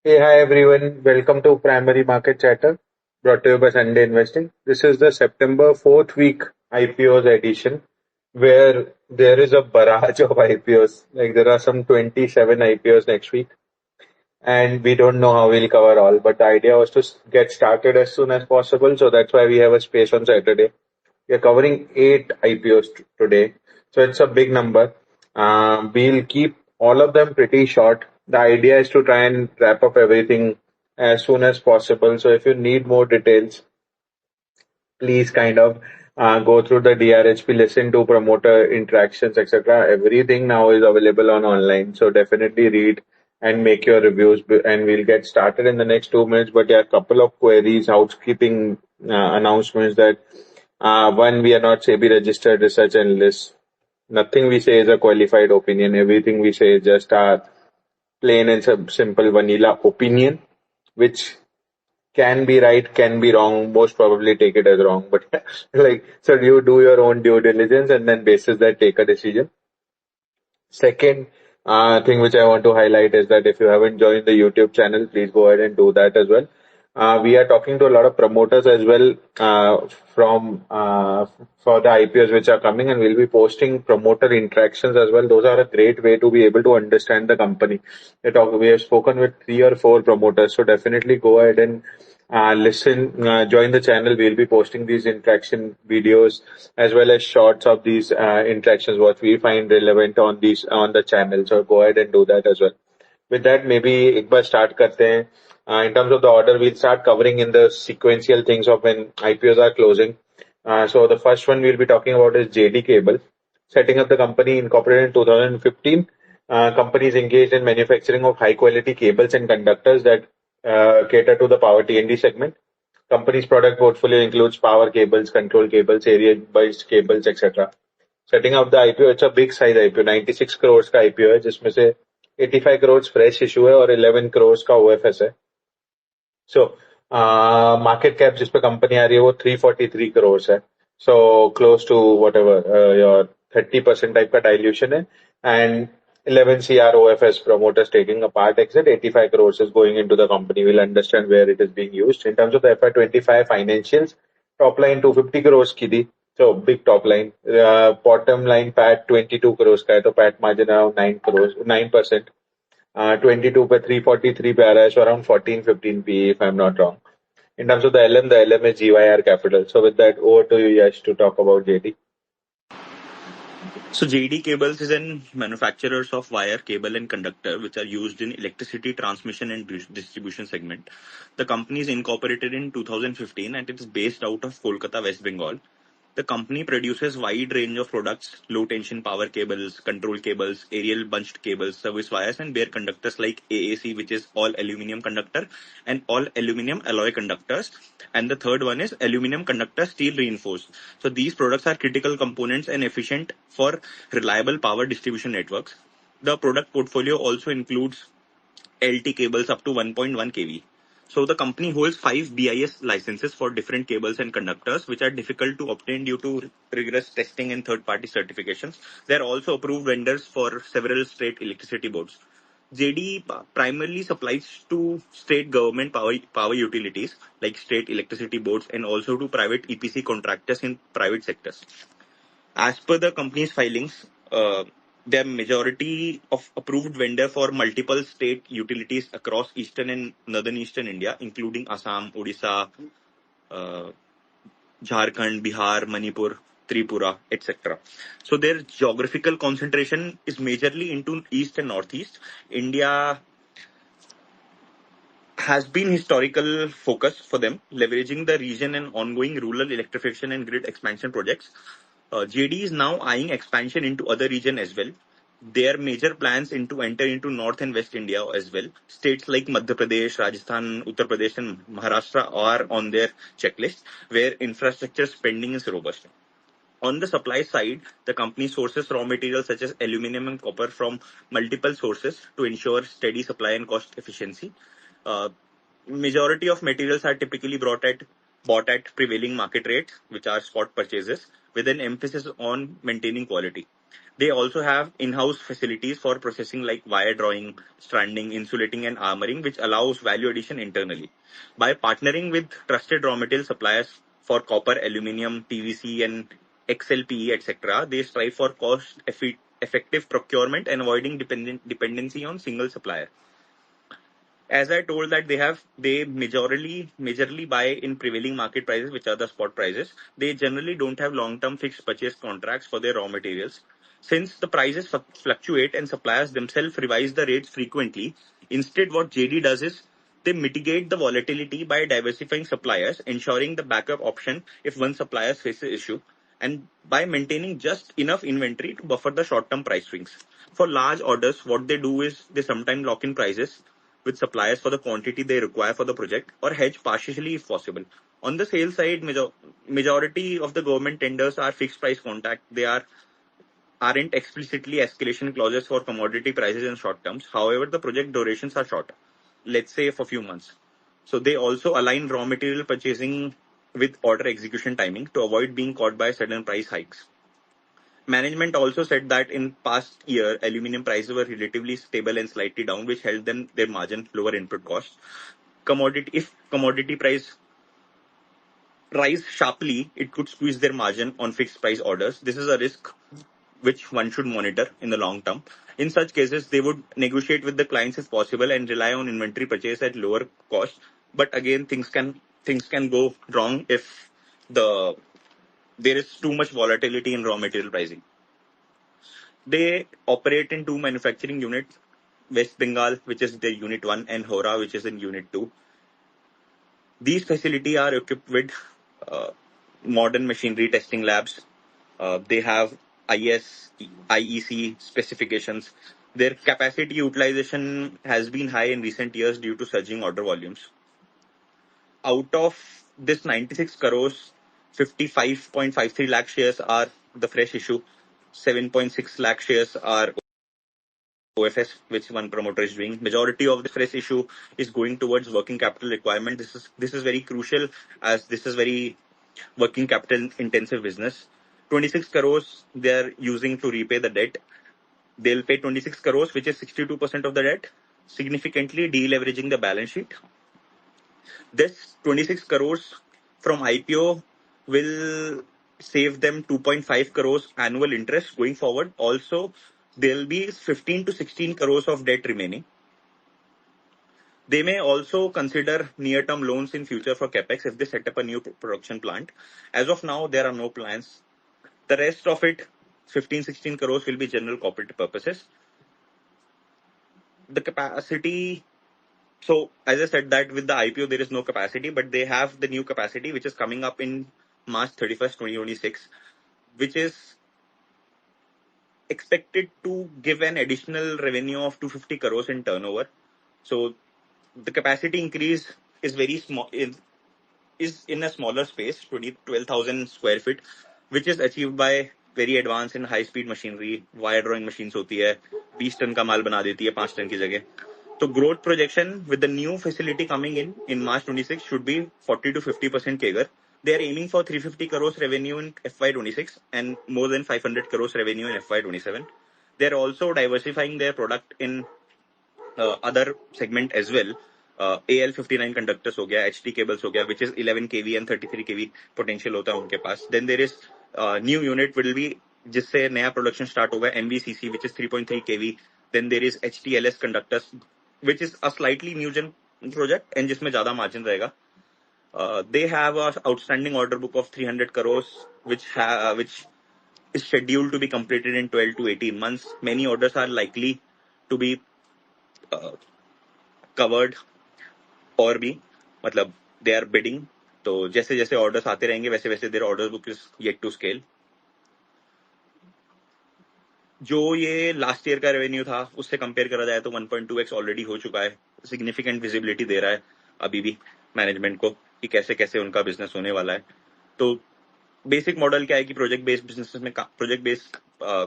Hey, hi everyone. Welcome to Primary Market Chatter brought to you by Sunday Investing. This is the September 4th week IPOs edition where there is a barrage of IPOs. Like there are some 27 IPOs next week and we don't know how we'll cover all. But the idea was to get started as soon as possible. So that's why we have a space on Saturday. We are covering 8 IPOs today. So it's a big number. We'll keep all of them pretty short. The idea is to try and wrap up everything as soon as possible. So if you need more details, please kind of go through the DRHP, listen to promoter interactions, etc. Everything now is available on online. So definitely read and make your reviews and we'll get started in the next 2 minutes. But yeah, a couple of queries, housekeeping announcements that one, we are not SEBI registered research analysts. Nothing we say is a qualified opinion. Everything we say is just our plain and simple vanilla opinion, which can be right, can be wrong, most probably take it as wrong. But like, so you do your own due diligence and then basis that take a decision. Second thing which I want to highlight is that if you haven't joined the YouTube channel, please go ahead and do that as well. We are talking to a lot of promoters as well from for the IPOs which are coming, and we'll be posting promoter interactions as well. Those are a great way to be able to understand the company. We have spoken with 3 or 4 promoters, so definitely go ahead and join the channel. We'll be posting these interaction videos as well as shots of these interactions, what we find relevant on the channel. So go ahead and do that as well. With that, maybe एक बार start करते हैं. In terms of the order, we'll start covering in the sequential things of when IPOs are closing. So the first one we'll be talking about is Jaydee Cable, setting up the company incorporated in 2015. Companies engaged in manufacturing of high quality cables and conductors that cater to the power T&D segment. Company's product portfolio includes power cables, control cables, area-based cables, etc. Setting up the IPO, it's a big size IPO, 96 crores का IPO है, जिसमें से 85 crores fresh issue है और 11 crores का OFS है. So market cap जिस पे कंपनी आ रही है वो 343 crores है. So close to whatever your 30% type का dilution है, and 11 CR OFS promoters taking a part exit, 85 crores is going into the company. We'll understand where it is being used. In terms of the FY25 financials, top line 250 crores की थी. So big top line. Bottom line PAT 22 crores का है, तो PAT margin around 9 crores, 9%. 22 पे 343 पे आ रहा है, so around 14-15 PE if I'm not wrong. In terms of the LM is GYR Capital. So with that, over to you, Yash, to talk about JD. So Jaydee Cables is an manufacturers of wire, cable and conductor which are used in electricity transmission and distribution segment. The company is incorporated in 2015 and it is based out of Kolkata, West Bengal. The company produces wide range of products, low tension power cables, control cables, aerial bunched cables, service wires and bare conductors like AAC, which is all aluminum conductor, and all aluminum alloy conductors. And the third one is aluminum conductor steel reinforced. So these products are critical components and efficient for reliable power distribution networks. The product portfolio also includes LT cables up to 1.1 kV. So the company holds 5 BIS licenses for different cables and conductors, which are difficult to obtain due to rigorous testing and third-party certifications. They are also approved vendors for several state electricity boards. JD primarily supplies to state government power utilities like state electricity boards and also to private EPC contractors in private sectors. As per the company's filings, they are majority of approved vendor for multiple state utilities across eastern and northern eastern India, including Assam, Odisha, uh, Jharkhand, Bihar, Manipur, Tripura, etc. So their geographical concentration is majorly into east and northeast. India has been historical focus for them, leveraging the region and ongoing rural electrification and grid expansion projects. JD is now eyeing expansion into other region as well. Their major plans into enter into North and West India as well. States like Madhya Pradesh, Rajasthan, Uttar Pradesh, and Maharashtra are on their checklist, where infrastructure spending is robust. On the supply side, the company sources raw materials such as aluminum and copper from multiple sources to ensure steady supply and cost efficiency. Uh, Majority of materials are typically bought at prevailing market rates, which are spot purchases, with an emphasis on maintaining quality. They also have in-house facilities for processing like wire drawing, stranding, insulating, and armoring, which allows value addition internally. By partnering with trusted raw material suppliers for copper, aluminum, PVC, and XLPE, etc., they strive for cost-effective procurement and avoiding dependency on single supplier. As I told that they majorly buy in prevailing market prices, which are the spot prices. They generally don't have long-term fixed purchase contracts for their raw materials. Since the prices fluctuate and suppliers themselves revise the rates frequently, instead what JD does is they mitigate the volatility by diversifying suppliers, ensuring the backup option if one supplier faces issue, and by maintaining just enough inventory to buffer the short-term price swings. For large orders, what they do is they sometimes lock in prices with suppliers for the quantity they require for the project or hedge partially if possible. On the sales side, majority of the government tenders are fixed price contract. They aren't explicitly escalation clauses for commodity prices in short terms. However, the project durations are short, let's say for a few months. So they also align raw material purchasing with order execution timing to avoid being caught by sudden price hikes. Management also said that in past year, aluminum prices were relatively stable and slightly down, which helped them their margin, lower input costs. If commodity price rise sharply, it could squeeze their margin on fixed price orders. This is a risk which one should monitor in the long term. In such cases, they would negotiate with the clients if possible and rely on inventory purchase at lower cost. But again, things can go wrong if there is too much volatility in raw material pricing. They operate in two manufacturing units, West Bengal, which is the Unit 1, and Hora, which is in Unit 2. These facilities are equipped with uh, modern machinery testing labs. They have IS, IEC specifications. Their capacity utilization has been high in recent years due to surging order volumes. Out of this 96 crores, 55.53 lakh shares are the fresh issue. 7.6 lakh shares are OFS, which one promoter is doing. Majority of the fresh issue is going towards working capital requirement. This is very crucial as this is very working capital intensive business. 26 crores they are using to repay the debt. They'll pay 26 crores, which is 62% of the debt, significantly deleveraging the balance sheet. This 26 crores from IPO will save them 2.5 crores annual interest going forward. Also, there'll be 15 to 16 crores of debt remaining. They may also consider near-term loans in future for capex if they set up a new production plant. As of now, there are no plans. The rest of it, 15-16 crores, will be general corporate purposes. The capacity. So, as I said that with the IPO, there is no capacity, but they have the new capacity, which is coming up in March 31st, 2026, which is expected to give an additional revenue of 250 crores in turnover. So, the capacity increase is very small, is in a smaller space, 12,000 square feet, which is achieved by very advanced and high speed machinery. Wire drawing machines होती है 20 ton का माल बना देती है 5 ton की जगह. So growth projection with the new facility coming in March 26 should be 40 to 50% CAGR. They are aiming for 350 crores revenue in FY26 and more than 500 crores revenue in FY27. They are also diversifying their product in other segment as well. AL59 conductors हो गया, HT cables हो गया, which is 11 kV and 33 kV potential होता है उनके पास. Then there is new unit will be जिससे नया production start होगा MVCC, which is 3.3 kV. Then there is HTLS conductors, which is a slightly new gen project and जिसमें ज़्यादा margin रहेगा. They have a outstanding order book of 300 crores, which is scheduled to be completed in 12 to 18 months. Many orders are likely to be covered और भी मतलब they are bidding. तो जैसे जैसे orders आते रहेंगे वैसे वैसे their order book is yet to scale. जो ये लास्ट ईयर का रेवेन्यू था उससे कंपेयर करा जाए तो 1.2x ऑलरेडी हो चुका है. सिग्निफिकेंट विजिबिलिटी दे रहा है अभी भी मैनेजमेंट को कि कैसे कैसे उनका बिजनेस होने वाला है. तो बेसिक मॉडल क्या है कि प्रोजेक्ट बेस्ड बिजनेस में प्रोजेक्ट बेस्ड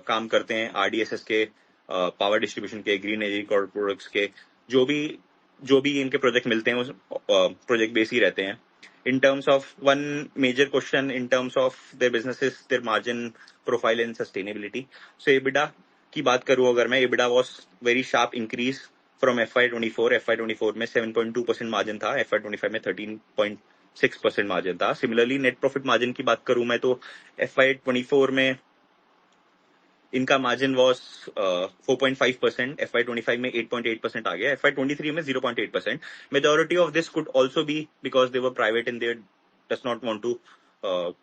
काम करते हैं. आरडीएसएस के, पावर डिस्ट्रीब्यूशन के, ग्रीन एनर्जी प्रोडक्ट्स के, जो भी इनके प्रोजेक्ट मिलते हैं वो प्रोजेक्ट बेस ही रहते हैं. In terms of one major question in terms of their businesses, their margin profile and sustainability. So EBITDA की बात करूं अगर मैं, EBITDA was very sharp increase from FY24. FY24 में 7.2% margin था, FY25 में 13.6% margin था. Similarly net profit margin की बात करूं मैं तो FY24 में इनका मार्जिन वॉज 4.5%, FY25 में 8.8% आ गया, FY23 में 0.8%. Majority of this could also be because they were private and they does not want to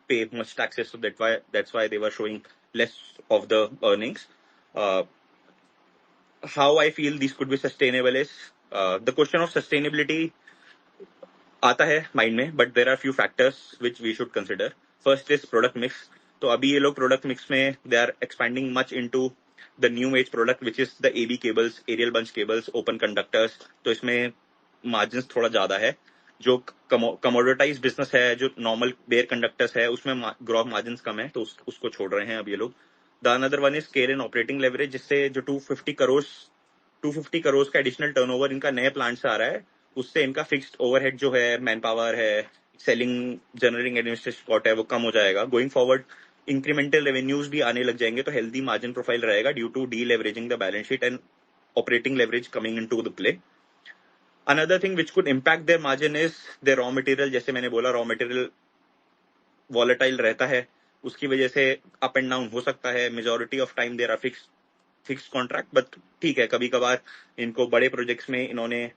pay much taxes, so that's why they were showing less of the earnings. How I feel these could be sustainable is the question of sustainability आता है mind में, but there are few factors which we should consider. First is product mix. तो अभी ये लोग product mix में they are expanding much into the new age product which is the AB cables, aerial bunch cables, open conductors. तो इसमें margin थोड़ा ज्यादा है. जो कमोडिटाइज बिजनेस है, जो नॉर्मल बेयर कंडक्टर्स है, उसमें ग्रॉस मार्जिन कम है, तो उसको छोड़ रहे हैं अब ये लोग. The another one is scale and operating leverage, जिससे जो 250 करोड़ का एडिशनल टर्नओवर इनका नए प्लांट से आ रहा है, उससे इनका फिक्स्ड ओवरहेड जो है, मैन पावर है, सेलिंग, जनरलिंग, एडमिनिस्ट्रेशन कॉस्ट है, वो कम हो जाएगा. गोइंग फॉरवर्ड इंक्रीमेंटल रेवेन्यूज भी आने लग जाएंगे, तो हेल्दी मार्जिन प्रोफाइल रहेगा due to deleveraging the balance sheet and operating leverage coming into the play. Another thing which could impact their margin is their raw material. जैसे मैंने बोला, raw material volatile रहता है, उसकी वजह से up and down हो सकता है. Majority of time there are fix contract, but ठीक है, कभी कभार इनको बड़े प्रोजेक्ट्स में इन्होंने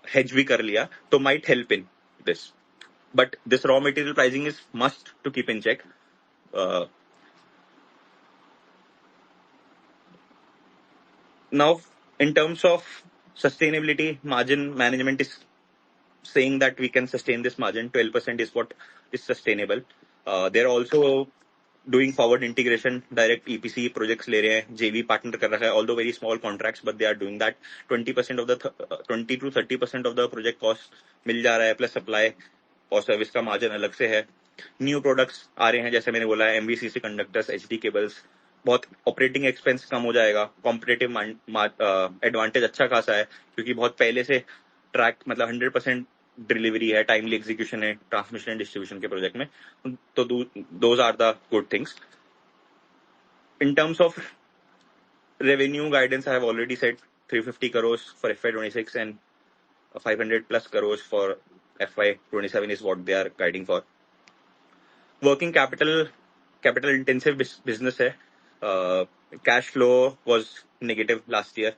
hedge भी कर लिया, तो might help in this. But this raw material pricing is must to keep in check. Now, in terms of sustainability, margin management is saying that we can sustain this margin. 12% is what is sustainable. They're also doing forward integration, direct EPC projects ले रहे हैं, JV partner कर रखा है, although very small contracts, but they are doing that. 20% of the 20 to 30% of the project cost मिल जा रहा है, plus supply और सर्विस का मार्जिन अलग से है. न्यू प्रोडक्ट्स आ रहे हैं, जैसे मैंने बोला, MVCC कंडक्टर्स, HD केबल्स. बहुत ऑपरेटिंग एक्सपेंस कम हो जाएगा. कॉम्पिटेटिव एडवांटेज अच्छा खासा है, क्योंकि बहुत पहले से ट्रैक, मतलब 100% डिलीवरी है, टाइमली एग्जीक्यूशन है ट्रांसमिशन एंड डिस्ट्रीब्यूशन के प्रोजेक्ट में. तो those are the good things. In terms of revenue guidance, I have already said 350 crores for FY26 and 500 plus crores for FY27 is what they are guiding for. Working capital intensive business है. Cash flow was negative last year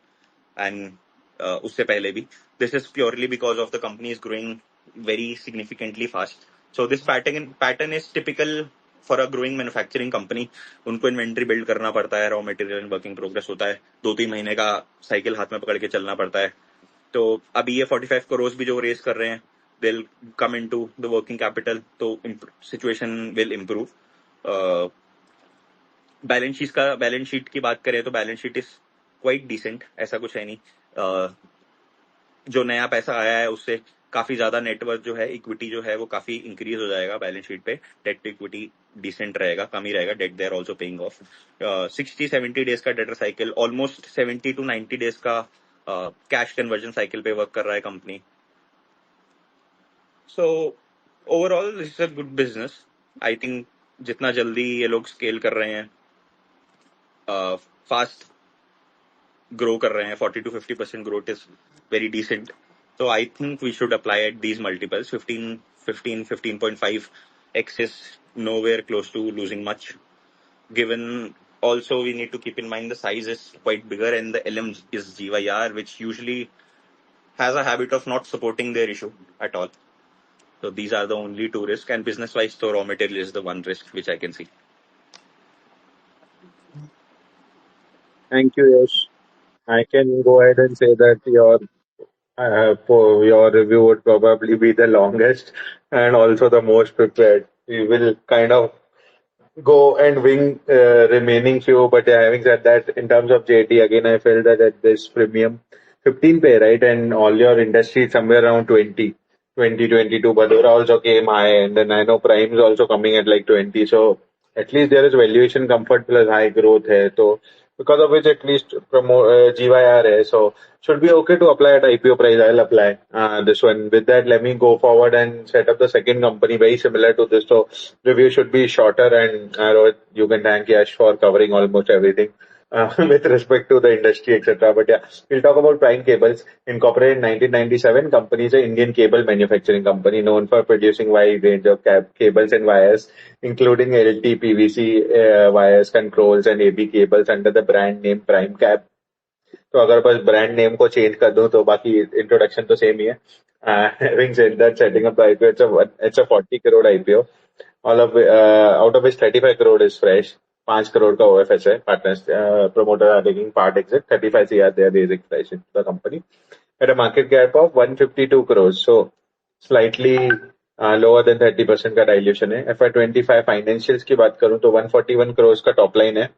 and उससे पहले भी. This is purely because of the company is growing very significantly fast. So this pattern is typical for a growing manufacturing company. उनको inventory build करना पड़ता है, raw material and working progress होता है, 2-3 महीने का साइकिल हाथ में पकड़ के चलना पड़ता है. तो अभी ये 45 करोड़ भी जो रेस कर रहे हैं, they'll come into the working capital, तो situation will improve. Balance sheet की बात करें तो balance sheet is quite decent, ऐसा कुछ है नहीं. जो नया पैसा आया है उससे काफी ज्यादा नेटवर्क जो है, इक्विटी जो है, वो काफी इंक्रीज हो जाएगा बैलेंस शीट पे. डेट टू इक्विटी डिसेंट रहेगा, कम ही रहेगा. Debt they are also paying off. 60-70 days का debtor cycle, almost 70 to 90 days का कैश कन्वर्जन साइकिल पे वर्क कर रहा है company. So overall this is a good business. I think जितना जल्दी ये लोग स्केल कर रहे हैं, फास्ट ग्रो कर रहे हैं, 40 to 50% growth is very decent. So I think we should apply at these multiples. 15.5x is nowhere close to losing much. Given also we need to keep in mind the size is quite bigger and the LM is GYR, which usually has a habit of not supporting their issue at all. So these are the only two risks, and business wise, so raw material is the one risk which I can see. Thank you, Yash. I can go ahead and say that your review would probably be the longest and also the most prepared. We will kind of go and wing remaining few, but yeah, having said that, in terms of JT, again, I felt that at this premium, 15 pay, right, and all your industry is somewhere around 2022. Badora also came high, and then I know Prime is also coming at like 20. So at least there is valuation comfort plus high growth here. So because of which at least GYR is. So should be okay to apply at IPO price. I'll apply this one. With that, let me go forward and set up the second company very similar to this. So review should be shorter, and Rohit, you can thank Yash for covering almost everything. With respect to the industry, etc. But yeah, we'll talk about Prime Cables. Incorporated in 1997, company is an Indian cable manufacturing company known for producing wide range of cables and wires, including LT, PVC wires, controls, and AB cables under the brand name Prime Cap. तो अगर बस brand name को change कर दूं तो बाकी introduction तो same ही है. Having said that, setting up the IPO, it's a 40 crore IPO. All of out of which 35 crore is fresh. 5 crore का OFS है. Partners, promoter are taking part exit. 35 CR they are raising fresh into the company at a market cap of 152 crores. So slightly lower than 30% का dilution है. FY25 financials की बात करूं तो 141 crores का top line है.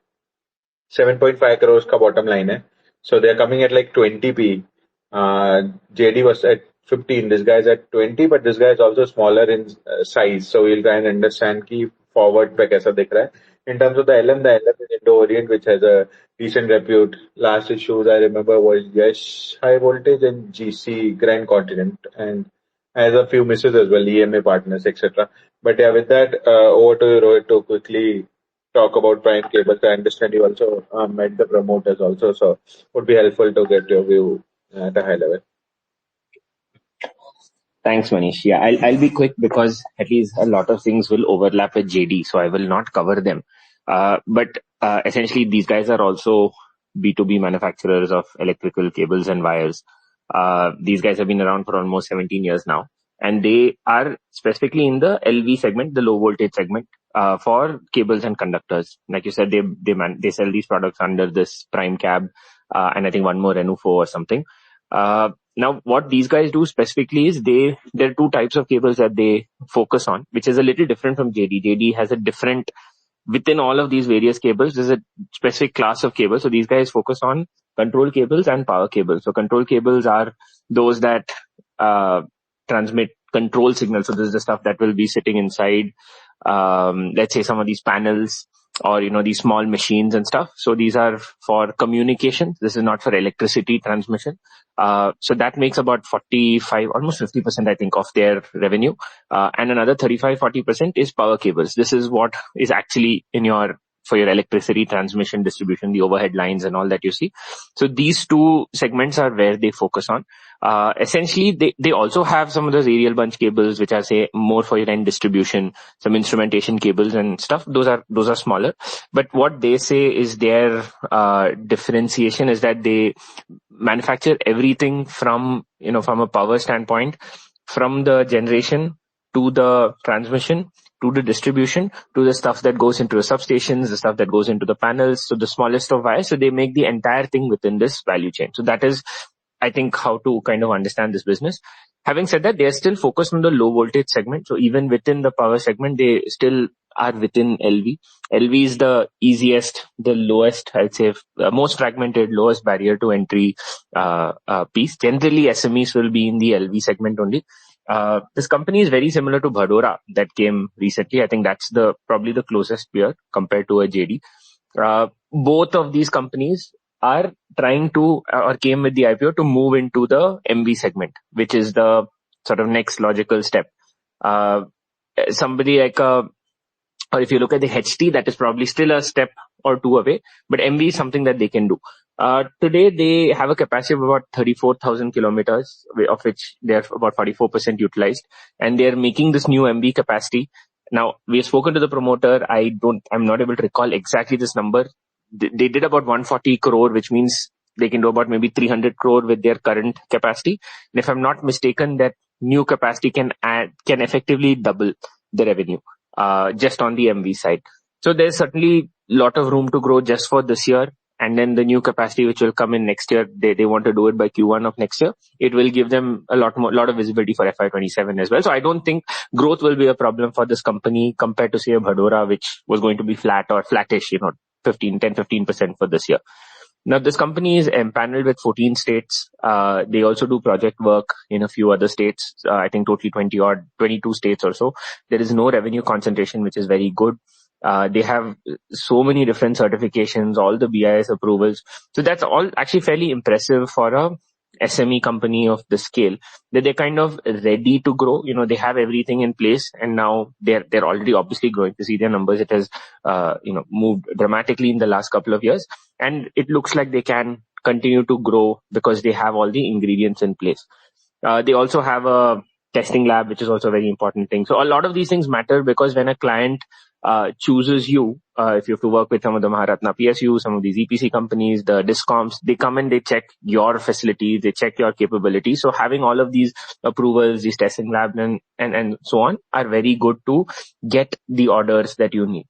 7.5 crores का bottom line है. So they're coming at like 20p. JD was at 15. This guy's at 20, but this guy is also smaller in size. So we'll try and understand ki forward पे कैसा दिख रहा है. In terms of the LM is Indo-Orient, which has a decent repute. Last issues I remember was Yash High Voltage and GC Grand Continent, and has a few misses as well, EMA partners, etc. But yeah, with that, over to you, Rohit, to quickly talk about Prime Cables. I understand you also met the promoters also, so would be helpful to get your view at a high level. Thanks, Manish. Yeah, I'll be quick because at least a lot of things will overlap with JD, so I will not cover them. But essentially, these guys are also B2B manufacturers of electrical cables and wires. These guys have been around for almost 17 years now, and they are specifically in the LV segment, the low voltage segment, for cables and conductors. Like you said, they sell these products under this Prime Cab, and I think one more Renufo or something. Now, what these guys do specifically is there are two types of cables that they focus on, which is a little different from JD. JD has a different, within all of these various cables, there's a specific class of cables. So these guys focus on control cables and power cables. So control cables are those that transmit control signals. So this is the stuff that will be sitting inside, let's say some of these panels, or, these small machines and stuff. So these are for communication. This is not for electricity transmission. So that makes about 45, almost 50%, I think, of their revenue. And another 35-40% is power cables. This is what is actually for your electricity transmission, distribution, the overhead lines and all that you see. So these two segments are where they focus on. Essentially, they also have some of those aerial bunch cables, which are, say, more for your end distribution, some instrumentation cables and stuff. Those are smaller. But what they say is their differentiation is that they manufacture everything from a power standpoint, from the generation to the transmission, to the distribution, to the stuff that goes into the substations, the stuff that goes into the panels, so the smallest of wires. So they make the entire thing within this value chain. So that is, I think, how to kind of understand this business. Having said that, they are still focused on the low voltage segment. So even within the power segment, they still are within LV. LV is the easiest, the lowest, I'd say, most fragmented, lowest barrier to entry piece. Generally, SMEs will be in the LV segment only. This company is very similar to Bhadora that came recently. I think that's probably the closest peer compared to a JD. Both of these companies are trying to, or came with the IPO to move into the MV segment, which is the sort of next logical step. Somebody like or if you look at the HT, that is probably still a step or two away, but MV is something that they can do. Today, they have a capacity of about 34,000 kilometers, of which they are about 44% utilized, and they are making this new MV capacity. Now, we have spoken to the promoter. I'm not able to recall exactly this number. They did about 140 crore, which means they can do about maybe 300 crore with their current capacity. And if I'm not mistaken, that new capacity can effectively double the revenue, just on the MV side. So there's certainly a lot of room to grow just for this year. And then the new capacity which will come in next year, they want to do it by Q1 of next year. It will give them a lot of visibility for FY27 as well. So I don't think growth will be a problem for this company compared to, say, a Bhadora, which was going to be flat or flattish, 10-15% for this year. Now, this company is empaneled with 14 states. They also do project work in a few other states. I think totally 22 states or so. There is no revenue concentration, which is very good. They have so many different certifications, all the BIS approvals. So that's all actually fairly impressive for a SME company of the scale, that they're kind of ready to grow. They have everything in place, and now they're already obviously growing. To see their numbers, it has moved dramatically in the last couple of years, and it looks like they can continue to grow because they have all the ingredients in place. They also have a testing lab, which is also a very important thing. So a lot of these things matter, because when a client chooses you, if you have to work with some of the Maharatna PSU, some of these EPC companies, the discoms, they come and they check your facilities, they check your capabilities. So having all of these approvals, these testing labs and so on are very good to get the orders that you need.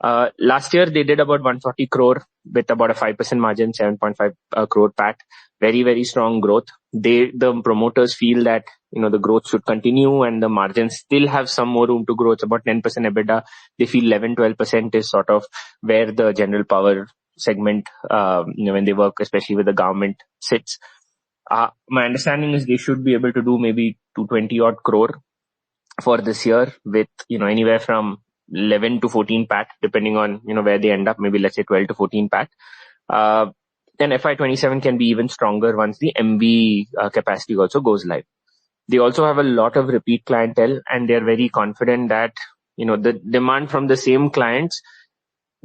Last year, they did about 140 crore with about a 5% margin, 7.5 crore PAT. Very, very strong growth. The promoters feel that, the growth should continue and the margins still have some more room to grow. It's about 10% EBITDA. They feel 11-12% is sort of where the general power segment, when they work, especially with the government, sits. My understanding is they should be able to do maybe 220 odd crore for this year with, anywhere from 11 to 14 PAT, depending on, where they end up, maybe let's say 12 to 14 PAT. Then FY27 can be even stronger once the MV capacity also goes live. They also have a lot of repeat clientele, and they're very confident that, the demand from the same clients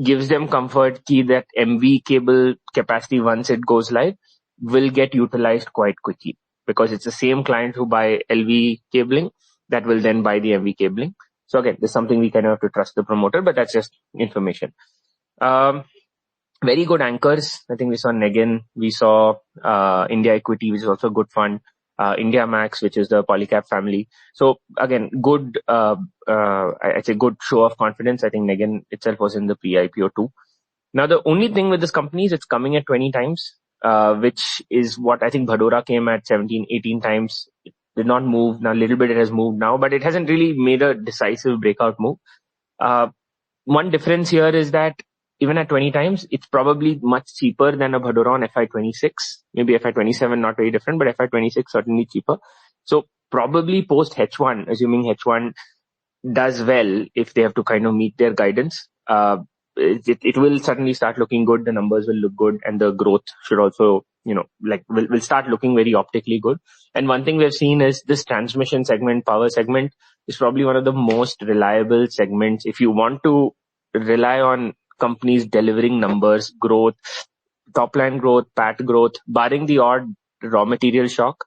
gives them comfort key that MV cable capacity, once it goes live, will get utilized quite quickly, because it's the same client who buy LV cabling that will then buy the MV cabling. So again, there's something we kind of have to trust the promoter, but that's just information. Very good anchors. I think we saw Negin, we saw India Equity, which is also a good fund, India Max, which is the Polycap family. So again, good, I'd say good show of confidence. I think Negin itself was in the pre-IPO too. Now, the only thing with this company is it's coming at 20 times, which is what I think Bhadora came at 17, 18 times. It did not move. Now, a little bit it has moved now, but it hasn't really made a decisive breakout move. One difference here is that even at 20 times, it's probably much cheaper than a Bhadora on FY26. Maybe FY27, not very different, but FY26 certainly cheaper. So probably post H1, assuming H1 does well, if they have to kind of meet their guidance, it will certainly start looking good. The numbers will look good, and the growth should also, will start looking very optically good. And one thing we've seen is this transmission segment, power segment, is probably one of the most reliable segments. If you want to rely on companies delivering numbers, growth, top line growth, PAT growth, barring the odd raw material shock,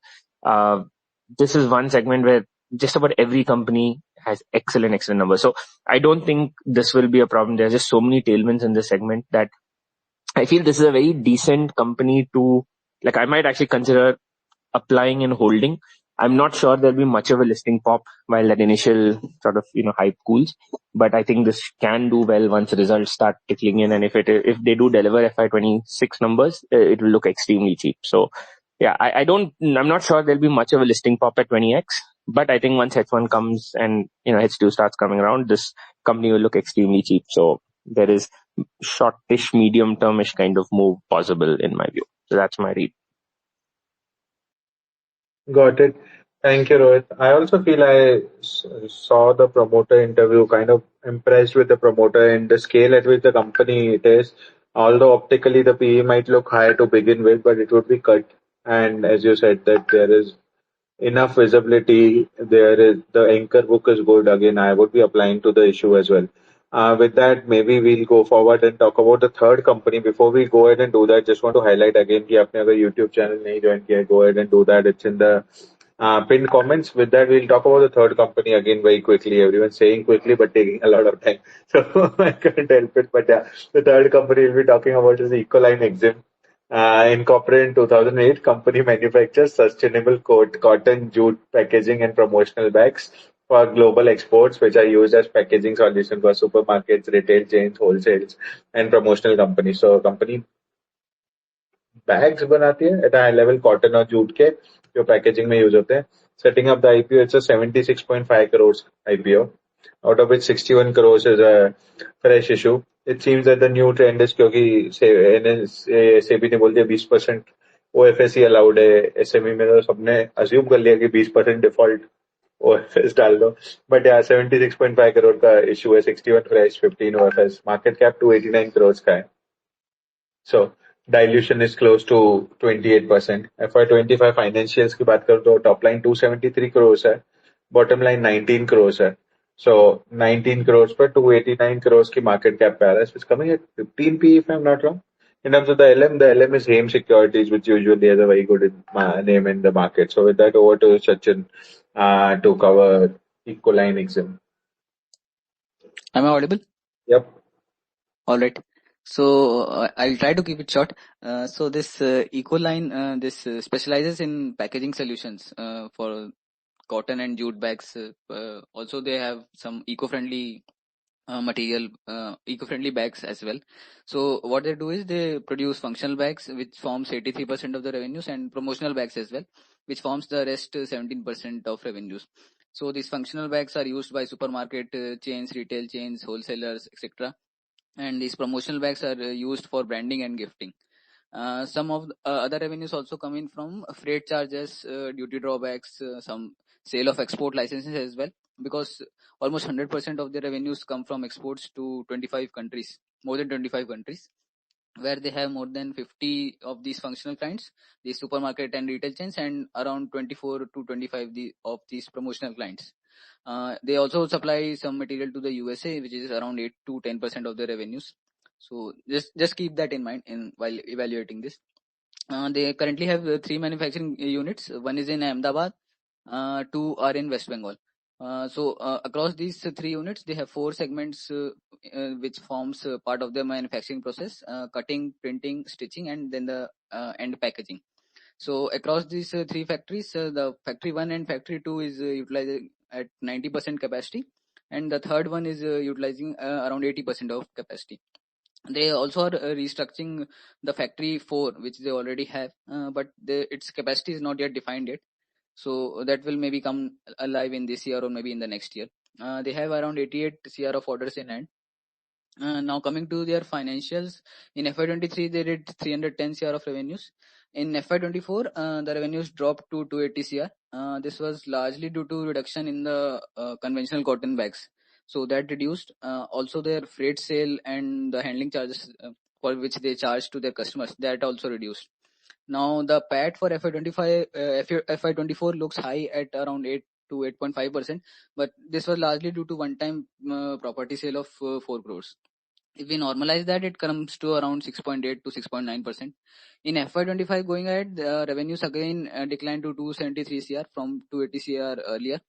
this is one segment where just about every company has excellent numbers. So I don't think this will be a problem. There's just so many tailwinds in this segment that I feel this is a very decent company to, I might actually consider applying and holding. I'm not sure there'll be much of a listing pop while that initial sort of, hype cools, but I think this can do well once results start tickling in. And if they do deliver FY26 numbers, it will look extremely cheap. So yeah, I'm not sure there'll be much of a listing pop at 20x, but I think once H1 comes and, H2 starts coming around, this company will look extremely cheap. So there is shortish, medium-termish kind of move possible in my view. So that's my read. Got it. Thank you, Rohit. I also feel I saw the promoter interview, kind of impressed with the promoter and the scale at which the company it is. Although optically the PE might look high to begin with, but it would be cut. And as you said, that there is enough visibility. There is the anchor book is good. Again, I would be applying to the issue as well. With that, maybe we'll go forward and talk about the third company. Before we go ahead and do that, just want to highlight again कि आपने अगर YouTube channel नहीं join किया, go ahead and do that. It's in the pinned comments. With that, we'll talk about the third company again very quickly. Everyone's saying quickly, but taking a lot of time. So I can't help it. But yeah, the third company we'll be talking about is Ecoline Exim. Incorporated in 2008, company manufactures sustainable cotton, jute packaging and promotional bags for global exports, which are used as packaging solution for supermarkets, retail chains, wholesales, and promotional companies. So, company bags बनाती है at a high level cotton और jute के जो packaging में use होते हैं. Setting up the IPO, it's a 76.5 crores IPO, out of which 61 crores is a fresh issue. It seems that the new trend is क्योंकि सेबी ने बोल दिया 20% OFSE allowed है SME में, तो सबने assume कर लिया कि 20% default OFS डाल दो. But yeah, 76.5 crore का issue है, 61 price, 15 OFS, market cap 289 crores का है. So dilution is close to 28%. FY25 financials की बात करूँ तो top line 273 crores है, bottom line 19 crores है. So 19 crores पर 289 crores की market cap पे आ रहा है. So it's coming at 15 P if I'm not wrong. In terms of the LM is Haim Securities, which usually has a very good name in the market. So with that, over to Sachin to cover Ecoline Exim. Am I audible? Yep. All right. So I'll try to keep it short. So this Ecoline, this specializes in packaging solutions for cotton and jute bags. Also, they have some eco-friendly material, eco-friendly bags as well. So what they do is they produce functional bags, which forms 83% of the revenues, and promotional bags as well, which forms the rest 17% of revenues. So these functional bags are used by supermarket chains, retail chains, wholesalers, etc. And these promotional bags are used for branding and gifting. Some of the, other revenues also come in from freight charges, duty drawbacks, some sale of export licenses as well, because almost 100% of the revenues come from exports to 25 countries, more than 25 countries, where they have more than 50 of these functional clients, these supermarket and retail chains, and around 24 to 25 of these promotional clients. They also supply some material to the USA, which is around 8 to 10% of the revenues. So just keep that in mind while evaluating this. They currently have 3 manufacturing units. One is in Ahmedabad, 2 are in West Bengal. So across these 3 units, they have 4 segments which forms part of the manufacturing process: cutting, printing, stitching, and then the end packaging. So across these 3 factories, the factory 1 and factory 2 is utilizing at 90% capacity, and the third one is utilizing around 80% of capacity. They also are restructuring the factory 4, which they already have, but its capacity is not yet defined yet. So that will maybe come alive in this year or maybe in the next year. They have around 88 CR of orders in hand. Now coming to their financials, in FY23 they did 310 CR of revenues. In FY24, the revenues dropped to 280 CR. This was largely due to reduction in the conventional cotton bags. So that reduced. Also their freight sale and the handling charges for which they charge to their customers, that also reduced. Now the PAT for FY25, FY24 looks high at around 8 to 8.5%, but this was largely due to one-time property sale of 4 crores. If we normalize that, it comes to around 6.8 to 6.9%. In FY25 going ahead, revenues again declined to 273 CR from 280 CR earlier.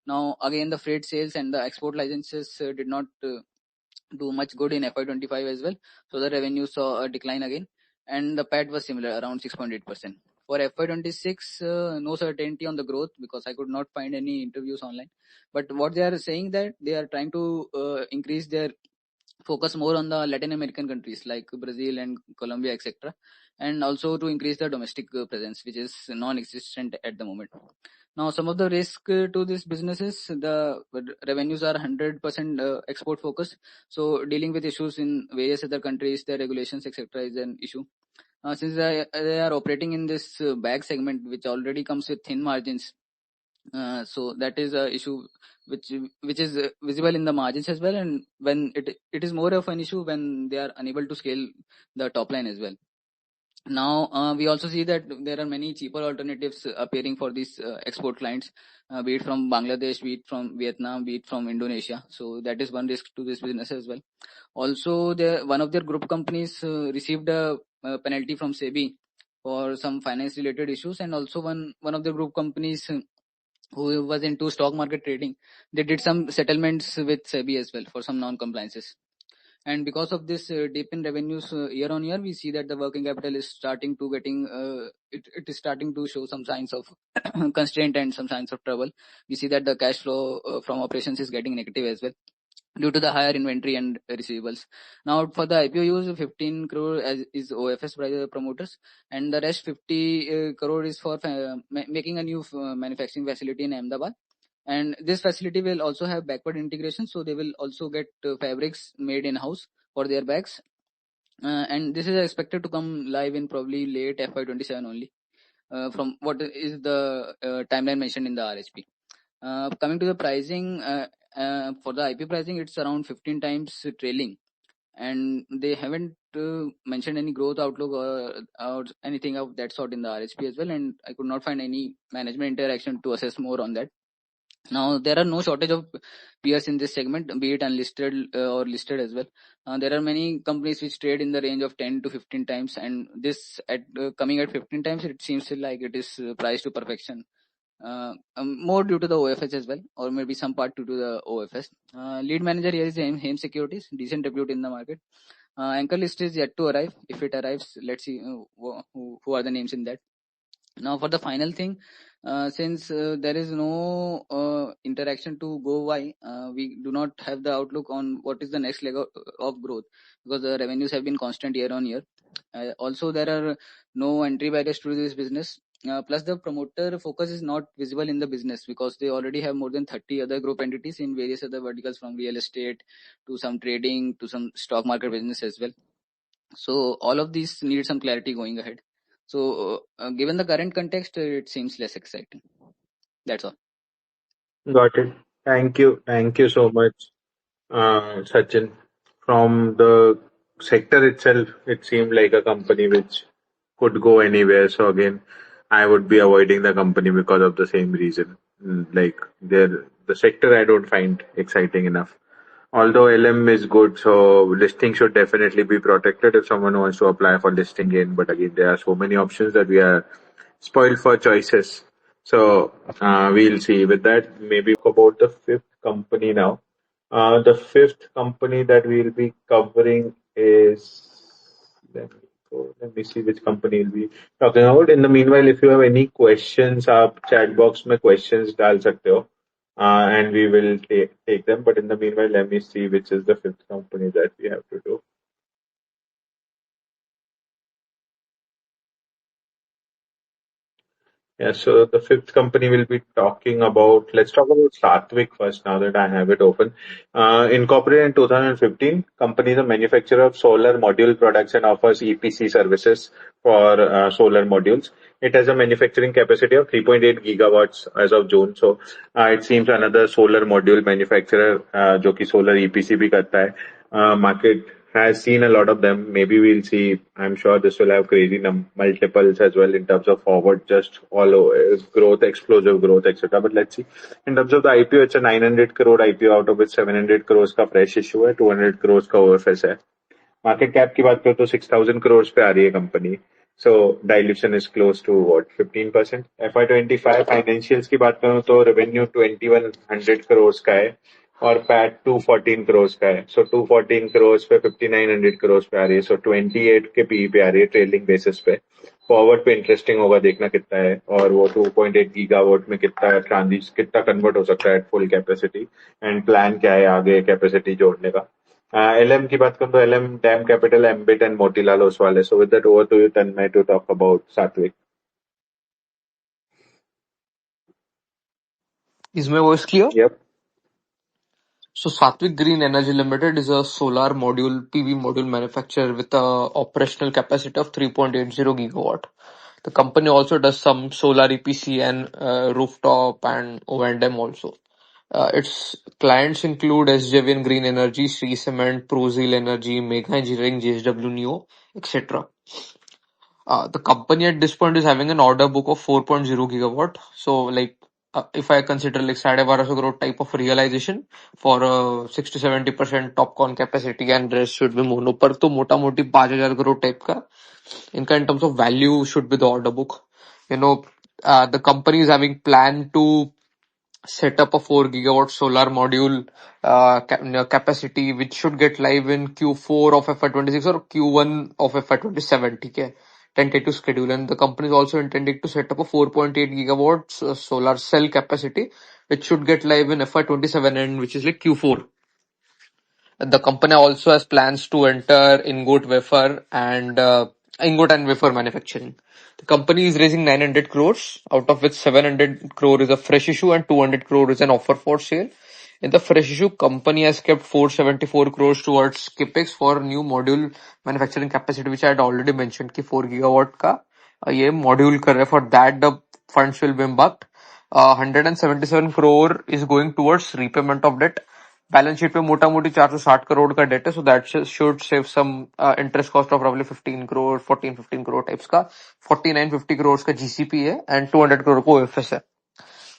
Now again the freight sales and the export licenses did not do much good in FY25 as well. So the revenue saw a decline again, and the PAT was similar, around 6.8%. For FY26, no certainty on the growth because I could not find any interviews online. But what they are saying that they are trying to increase their focus more on the Latin American countries like Brazil and Colombia, etc., and also to increase the domestic presence, which is non-existent at the moment. Now, some of the risk to this businesses, the revenues are 100% export focused. So, dealing with issues in various other countries, their regulations, etc., is an issue. Since they are operating in this bag segment, which already comes with thin margins, so that is a issue which is visible in the margins as well, and when it is more of an issue when they are unable to scale the top line as well. Now we also see that there are many cheaper alternatives appearing for these export clients, be it from Bangladesh, be it from Vietnam, be it from Indonesia. So that is one risk to this business as well. Also, one of their group companies received a penalty from SEBI for some finance related issues, and also one of the group companies who was into stock market trading, they did some settlements with SEBI as well for some non-compliances. And because of this dip in revenues year on year, we see that the working capital is starting to it is starting to show some signs of constraint and some signs of trouble. We see that the cash flow from operations is getting negative as well, due to the higher inventory and receivables. Now for the IPO use, 15 crore is OFS by the promoters, and the rest 50 crore is for making a new manufacturing facility in Ahmedabad. And this facility will also have backward integration, so they will also get fabrics made in house for their bags. And this is expected to come live in probably late FY27 only, from what is the timeline mentioned in the RHP. Coming to the pricing, for the IP pricing, it's around 15 times trailing, and they haven't mentioned any growth outlook or anything of that sort in the RHP as well, and I could not find any management interaction to assess more on that. Now, there are no shortage of peers in this segment, be it unlisted or listed as well. There are many companies which trade in the range of 10 to 15 times, and this at coming at 15 times, it seems like it is priced to perfection. More due to the OFS as well, or maybe some part due to the OFS. Lead manager here is Haim Securities, decent debut in the market. Anchor list is yet to arrive. If it arrives, let's see who are the names in that. Now for the final thing, since there is no interaction to go why, we do not have the outlook on what is the next leg of growth, because the revenues have been constant year on year. Also, there are no entry barriers to this business. Plus, the promoter focus is not visible in the business because they already have more than 30 other group entities in various other verticals, from real estate to some trading to some stock market business as well. So all of these need some clarity going ahead. So given the current context, it seems less exciting. That's all. Got it. Thank you. Thank you so much, Sachin. From the sector itself, it seemed like a company which could go anywhere. So again, I would be avoiding the company because of the same reason. Like the sector I don't find exciting enough. Although LM is good, so listing should definitely be protected if someone wants to apply for listing in. But again, there are so many options that we are spoiled for choices. So we'll see. With that, maybe about the fifth company now. The fifth company that we'll be covering is. Let me let me see which company we'll be talking about. In the meanwhile, if you have any questions, आप chat box में questions डाल सकते हो, and we will take them. But in the meanwhile, let me see which is the fifth company that we have to do. Yeah, so the fifth company we'll be talking about. Let's talk about Saatvik first. Now that I have it open, incorporated in 2015, company is a manufacturer of solar module products and offers EPC services for solar modules. It has a manufacturing capacity of 3.8 gigawatts as of June. So it seems another solar module manufacturer, जो कि solar EPC भी करता है. Market has seen a lot of them. Maybe we'll see. I'm sure this will have crazy multiples as well in terms of forward, just all over, growth, explosive growth, etc. But let's see. In terms of the IPO, it's a 900 crore IPO, out of which 700 crores का fresh issue है, 200 crores का OFS है. Market cap की बात करो तो 6,000 crores पे आ रही है company. So dilution is close to what, 15%. FY25 financials की बात करूं तो revenue 2100 crores का है और पैट 214 crores का है. So 214 crores पे 5900 crores पे आ रही है. So 28 के PE पे आ रही है ट्रेलिंग बेसिस पे. फॉरवर्ड पे इंटरेस्टिंग होगा देखना कितना है, और वो 2.8 गीगावाट में कितना कन्वर्ट हो सकता है फुल कैपेसिटी, एंड प्लान क्या है आगे कैपेसिटी जोड़ने का. LM की बात करूं तो LM DAM Capital Ambit and Motilal Oswal है. So with that over to you Tanmay to talk about Satvik. Is my voice clear? Yep. So Saatvik Green Energy Limited is a solar module PV module manufacturer with a operational capacity of 3.80 gigawatt. The company also does some solar EPC and rooftop and O&M also. Its clients include SJVN Green Energy, Sri Cement, Prozil Energy, Megha Engineering, JSW Neo, etc. The company at this point is having an order book of 4.0 gigawatt. So like if I consider like 12.5 crore type of realization for 60-70% TOPCon capacity and rest should be mono, पर तो मोटा मोटी 5,000 crore type का इनका in terms of value should be the order book. You know, the company is having plan to set up a 4 gigawatt solar module capacity which should get live in Q4 of FY26 or Q1 of FY27. ठीक है, tentative schedule, and the company is also intending to set up a 4.8 gigawatts solar cell capacity which should get live in FY27 and which is like Q4. The company also has plans to enter ingot and wafer manufacturing. The company is raising 900 crores, out of which 700 crore is a fresh issue and 200 crore is an offer for sale. In the fresh issue, company has kept 474 crores towards capex for new module manufacturing capacity, which I had already mentioned कि 4 gigawatt का ये module कर रहे. For that, the funds will be embarked. 177 crore is going towards repayment of debt. Balance sheet पे मोटा मोटी 460 करोड़ का debt है, so that should save some interest cost of रफली 15 करोड़ 14-15 करोड़ टाइप्स का. 49-50 करोड़ का जीसीपी है एंड 200 करोड़ का ओएफएस है.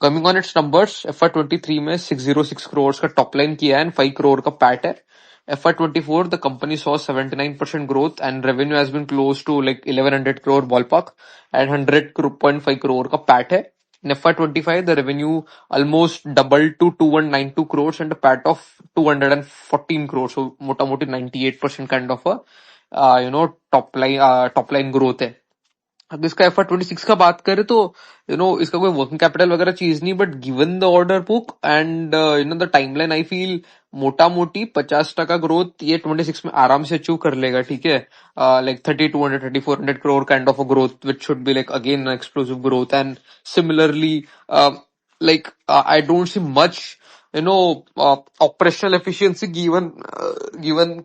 Coming on it's numbers, FY23 में 606 करोड़ का टॉप लाइन किया है एंड 5 करोड़ का पैट है. FY24 the company saw 79% growth and revenue has been close to like 1100 crore ballpark and 100.5 crore का पैट है. In FY25 the revenue almost doubled to 2192 crores and a PAT of 214 crores, so मोटा मोटी 98% kind of a top line growth है. अब इसका FY26 का बात करें तो इसका कोई वर्किंग कैपिटल वगैरह चीज नहीं, but given the order book and the timeline I feel मोटा मोटी 50% ग्रोथ ये 26 में आराम से अचीव कर लेगा. ठीक है, like 3200 3400 crore kind of a growth which should be like again explosive growth. And similarly like I don't see much operational efficiency given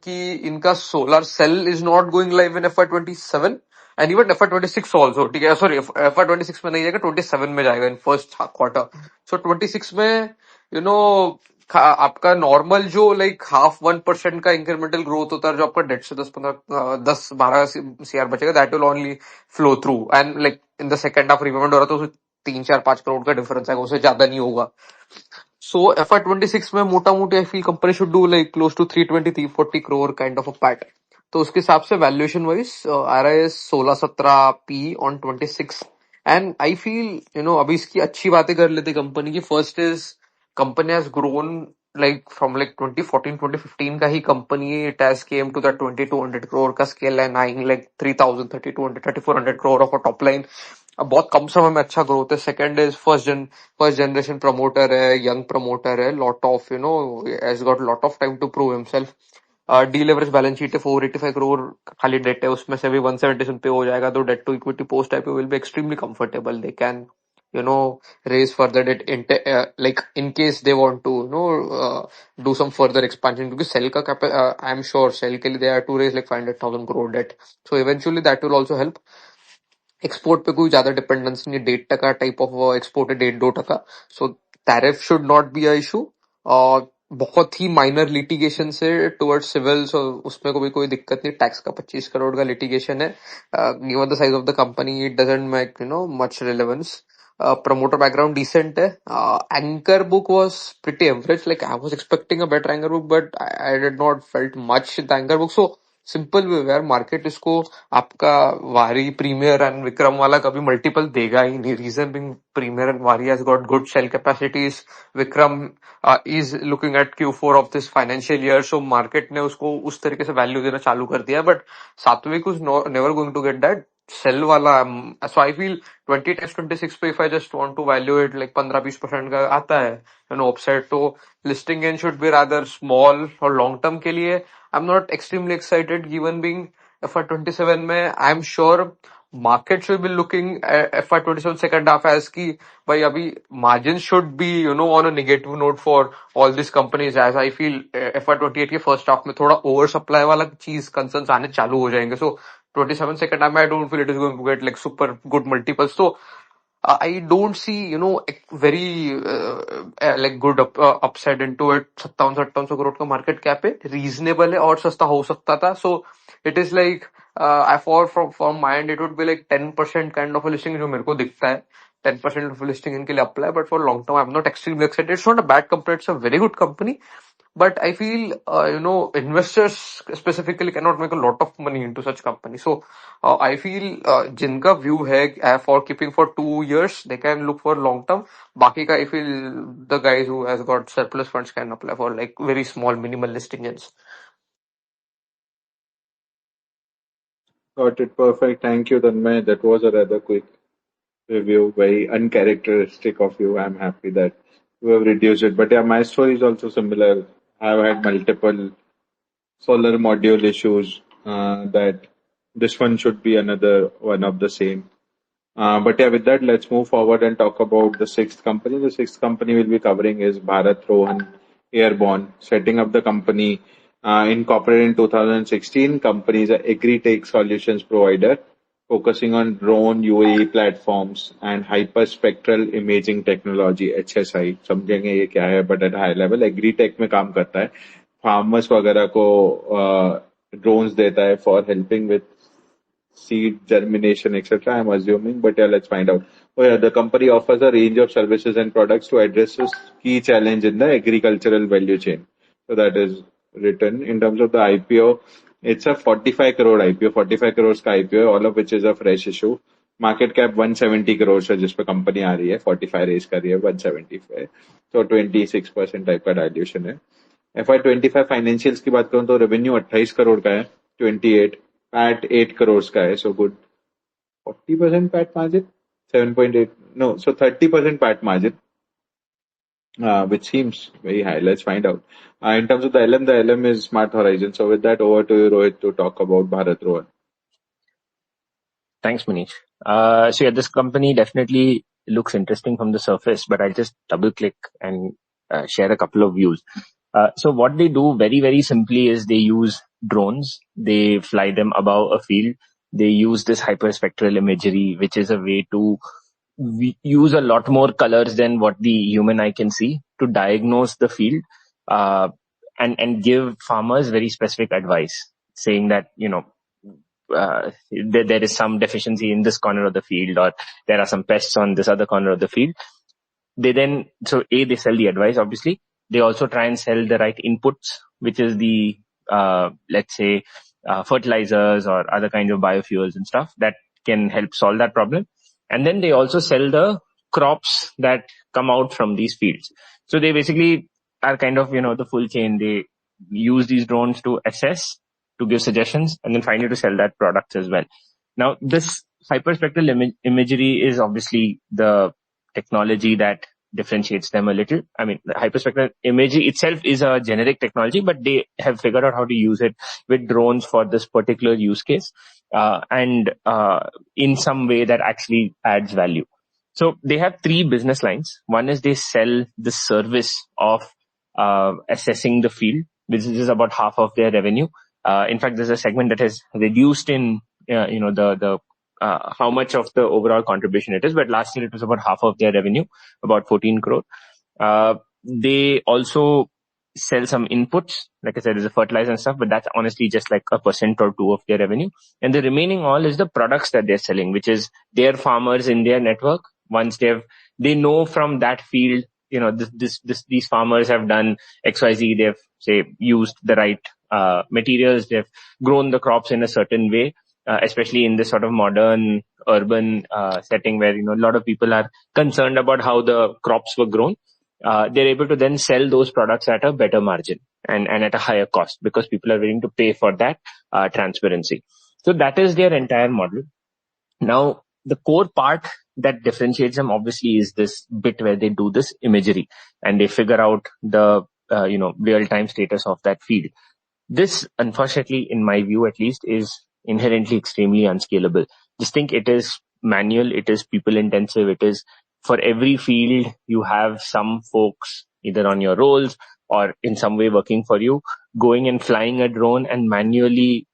कि इनका solar cell is not going live in FY27 and even FY26 also. ठीक है, sorry FY26 में नहीं जाएगा, 27 में जाएगा in first quarter. So 26 में आपका नॉर्मल जो लाइक 0.5% का इंक्रीमेंटल ग्रोथ होता है जो आपका डेट से 10-12 CR बचेगा, that will only flow through and like in the second half repayment हो रहा तो 3-4-5 करोड़ का डिफरेंस है, उससे ज्यादा नहीं होगा. So FY26 में मोटा मोटी I feel company should do like close to 320-340 crore kind of a PAT. तो उसके हिसाब से वैल्यूएशन वाइज आ रहा है 16-17 P on 26. And I feel अभी इसकी अच्छी बातें कर लेते कंपनी की. First is company has grown like from like 2014-2015 का ही company it has came to that 2200 crore का स्केल है, nine like 3000 3200 3400 crore of a top line. अब बहुत कम समय में अच्छा ग्रोथ है. Second is first generation promoter है, यंग प्रमोटर है, lot of has got lot of time to prove himself. Deleverage balance sheet है, 485 करोड़ खाली डेट है, उसमें से भी 177 पे हो जाएगा तो debt to equity post IPO will be extremely comfortable. They can raise further debt like in case they want to do some further expansion, क्योंकि सेल का I am sure सेल के लिए they have to raise like 500,000 crore debt, so eventually that will also help. Export पे कोई ज्यादा dependence नहीं, 1.5% type of export है, 1.5%. So tariff should not be a issue. और बहुत ही माइनर लिटिगेशन से टुवर्ड्स सिविल, सो उसमें कोई दिक्कत नहीं. टैक्स का 25 करोड़ का लिटिगेशन है. Given the size of the company it doesn't make much relevance. Promoter background decent है. Anchor book was pretty average, like I was expecting a better anchor book but I did not felt much the anchor book. So simple way यार, market इसको आपका वारी premiere and Vikram वाला कभी multiple देगा ही नहीं. Reason being Premier and Waaree has got good cell capacities. Vikram is looking at Q4 of this financial year, so market ने उसको उस तरीके से वैल्यू देना चालू कर दिया. But Saatvik is never going to get that cell वाला. सो आई फील 20-26 पे if I just want to value it like 15-20% का आता है अपसाइड, तो listing gain should be rather small. और लॉन्ग टर्म के लिए I am not extremely excited given being FY27 में I am sure market should be looking FY27 second half as की भाई अभी margin should be on a negative note for all this companies. As I feel FY28 के first half में थोड़ा over supply वाला चीज concerns आने चालू हो जाएंगे. सो 27 second half, I don't feel it is going to get like super good multiples. So I don't see very like good upside into it. 5700 crore का मार्केट कैप है, रीजनेबल है और सस्ता हो सकता था. So it is like I from my end it would be like 10% kind of a listing जो मेरे को दिखता है. 10% of listing इनके लिए apply, but for long term I'm not extremely excited. It's not a bad company, it's a very good company. But I feel, investors specifically cannot make a lot of money into such companies. So I feel जिनका view है for keeping for 2 years, they can look for long term. बाकी का I feel the guys who has got surplus funds can apply for like very small minimal listings. Got it. Perfect. Thank you, Tanmay. That was a rather quick review. Very uncharacteristic of you. I'm happy that you have reduced it. But yeah, my story is also similar. I've had multiple solar module issues. That this one should be another one of the same. But yeah, with that, let's move forward and talk about the sixth company. The sixth company we'll be covering is BharatRohan Airborne. Setting up the company, incorporated in 2016. Company is a agri-tech solutions provider focusing on drone UAE platforms and hyperspectral imaging technology HSI. समझेंगे ये क्या है, but at high level agri-tech में काम करता है, farmers वगैरह को drones देता है for helping with seed germination, etc. I'm assuming, but yeah, let's find out. Oh yeah, the company offers a range of services and products to address this key challenge in the agricultural value chain. So that is written in terms of the IPO. It's a 45 crore IPO, 45 crores का IPO, all of which is a fresh issue. Market cap 170 crores है जिस पे company आ रही है, 45 race कर रही है, 175, so 26% type का डायल्यूशन है. FY25 फाइनेंशियल्स की बात करूं तो रेवेन्यू 28 करोड़ का है, 28, PAT 8 crores का है, so good. 40% PAT margin, 7.8, no, so 30% PAT margin, which seems very high. Let's find out. In terms of the LM is Smart Horizon. So with that, over to you, Rohit, to talk about BharatRohan. Thanks, Manish. So yeah, this company definitely looks interesting from the surface, but I'll just double click and share a couple of views. So what they do very, very simply is they use drones. They fly them above a field. They use this hyperspectral imagery, which is a way to use a lot more colors than what the human eye can see to diagnose the field, and give farmers very specific advice, saying that, there is some deficiency in this corner of the field, or there are some pests on this other corner of the field. They sell the advice, obviously. They also try and sell the right inputs, which is the, let's say, fertilizers or other kinds of biofuels and stuff that can help solve that problem. And then they also sell the crops that come out from these fields. So they basically are kind of, the full chain. They use these drones to assess, to give suggestions, and then finally to sell that product as well. Now, this hyperspectral imagery is obviously the technology that differentiates them a little. I mean, the hyperspectral imagery itself is a generic technology, but they have figured out how to use it with drones for this particular use case, and in some way that actually adds value. So they have three business lines. One is they sell the service of assessing the field, which is about half of their revenue. In fact, there's a segment that has reduced in, the how much of the overall contribution it is, but last year it was about half of their revenue, about 14 crore. They also sell some inputs, like I said, there's a fertilizer and stuff, but that's honestly just like 1% or 2% of their revenue. And the remaining all is the products that they're selling, which is their farmers in their network. Once they know from that field, these farmers have done XYZ, they've, say, used the right materials, they've grown the crops in a certain way, especially in this sort of modern urban setting where, a lot of people are concerned about how the crops were grown. They're able to then sell those products at a better margin and at a higher cost because people are willing to pay for that transparency. So that is their entire model. Now, the core part that differentiates them obviously is this bit where they do this imagery and they figure out the, real-time status of that field. This, unfortunately, in my view at least, is inherently extremely unscalable. Just think, it is manual, it is people intensive, it is for every field you have some folks either on your rolls or in some way working for you, going and flying a drone and manually,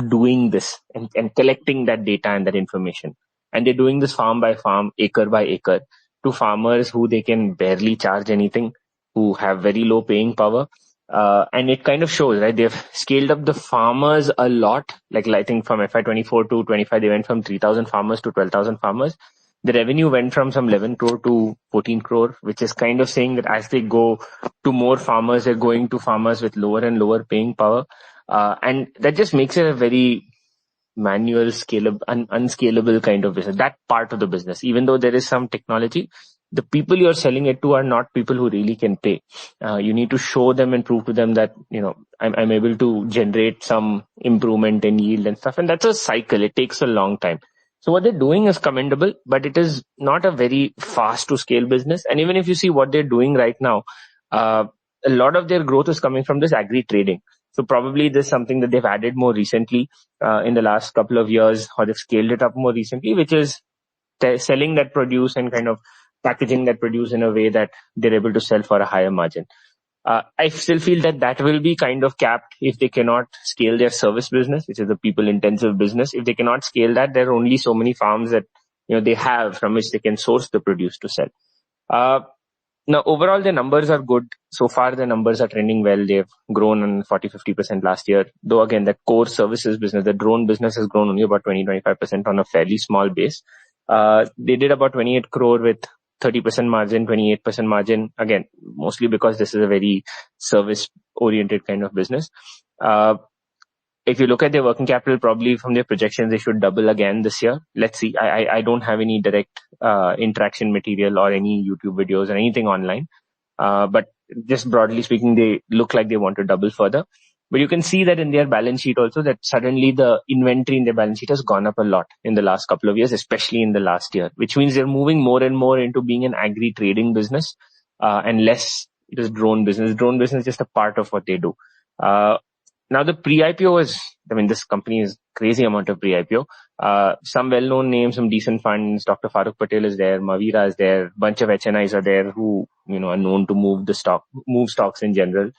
doing this and collecting that data and that information. And they're doing this farm by farm, acre by acre, to farmers who they can barely charge anything, who have very low paying power. And it kind of shows, right? They've scaled up the farmers a lot. Like I think from FY24 to 25, they went from 3,000 farmers to 12,000 farmers. The revenue went from some 11 crore to 14 crore, which is kind of saying that as they go to more farmers, they're going to farmers with lower and lower paying power. And that just makes it a very manual, scalable, unscalable kind of business. That part of the business, even though there is some technology, the people you're selling it to are not people who really can pay. You need to show them and prove to them that, I'm able to generate some improvement in yield and stuff. And that's a cycle. It takes a long time. So what they're doing is commendable, but it is not a very fast to scale business. And even if you see what they're doing right now, a lot of their growth is coming from this agri trading. So probably this is something that they've added more recently in the last couple of years, or they've scaled it up more recently, which is selling that produce and kind of packaging that produce in a way that they're able to sell for a higher margin. I still feel that will be kind of capped if they cannot scale their service business, which is a people-intensive business. If they cannot scale that, there are only so many farms that they have from which they can source the produce to sell. Now, overall, the numbers are good. So far, the numbers are trending well. They've grown on 40-50% last year. Though, again, the core services business, the drone business has grown only about 20-25% on a fairly small base. They did about 28 crore with 30% margin, 28% margin. Again, mostly because this is a very service-oriented kind of business. If you look at their working capital, probably from their projections, they should double again this year. Let's see. I don't have any direct interaction material or any YouTube videos or anything online. But just broadly speaking, they look like they want to double further. But you can see that in their balance sheet also that suddenly the inventory in their balance sheet has gone up a lot in the last couple of years, especially in the last year, which means they're moving more and more into being an agri trading business and less this drone business. Drone business is just a part of what they do. Now the pre-IPO this company is crazy amount of pre-IPO. Some well-known names, some decent funds. Dr. Farooq Patel is there, Mavira is there, bunch of HNIs are there who, are known to move stocks in general.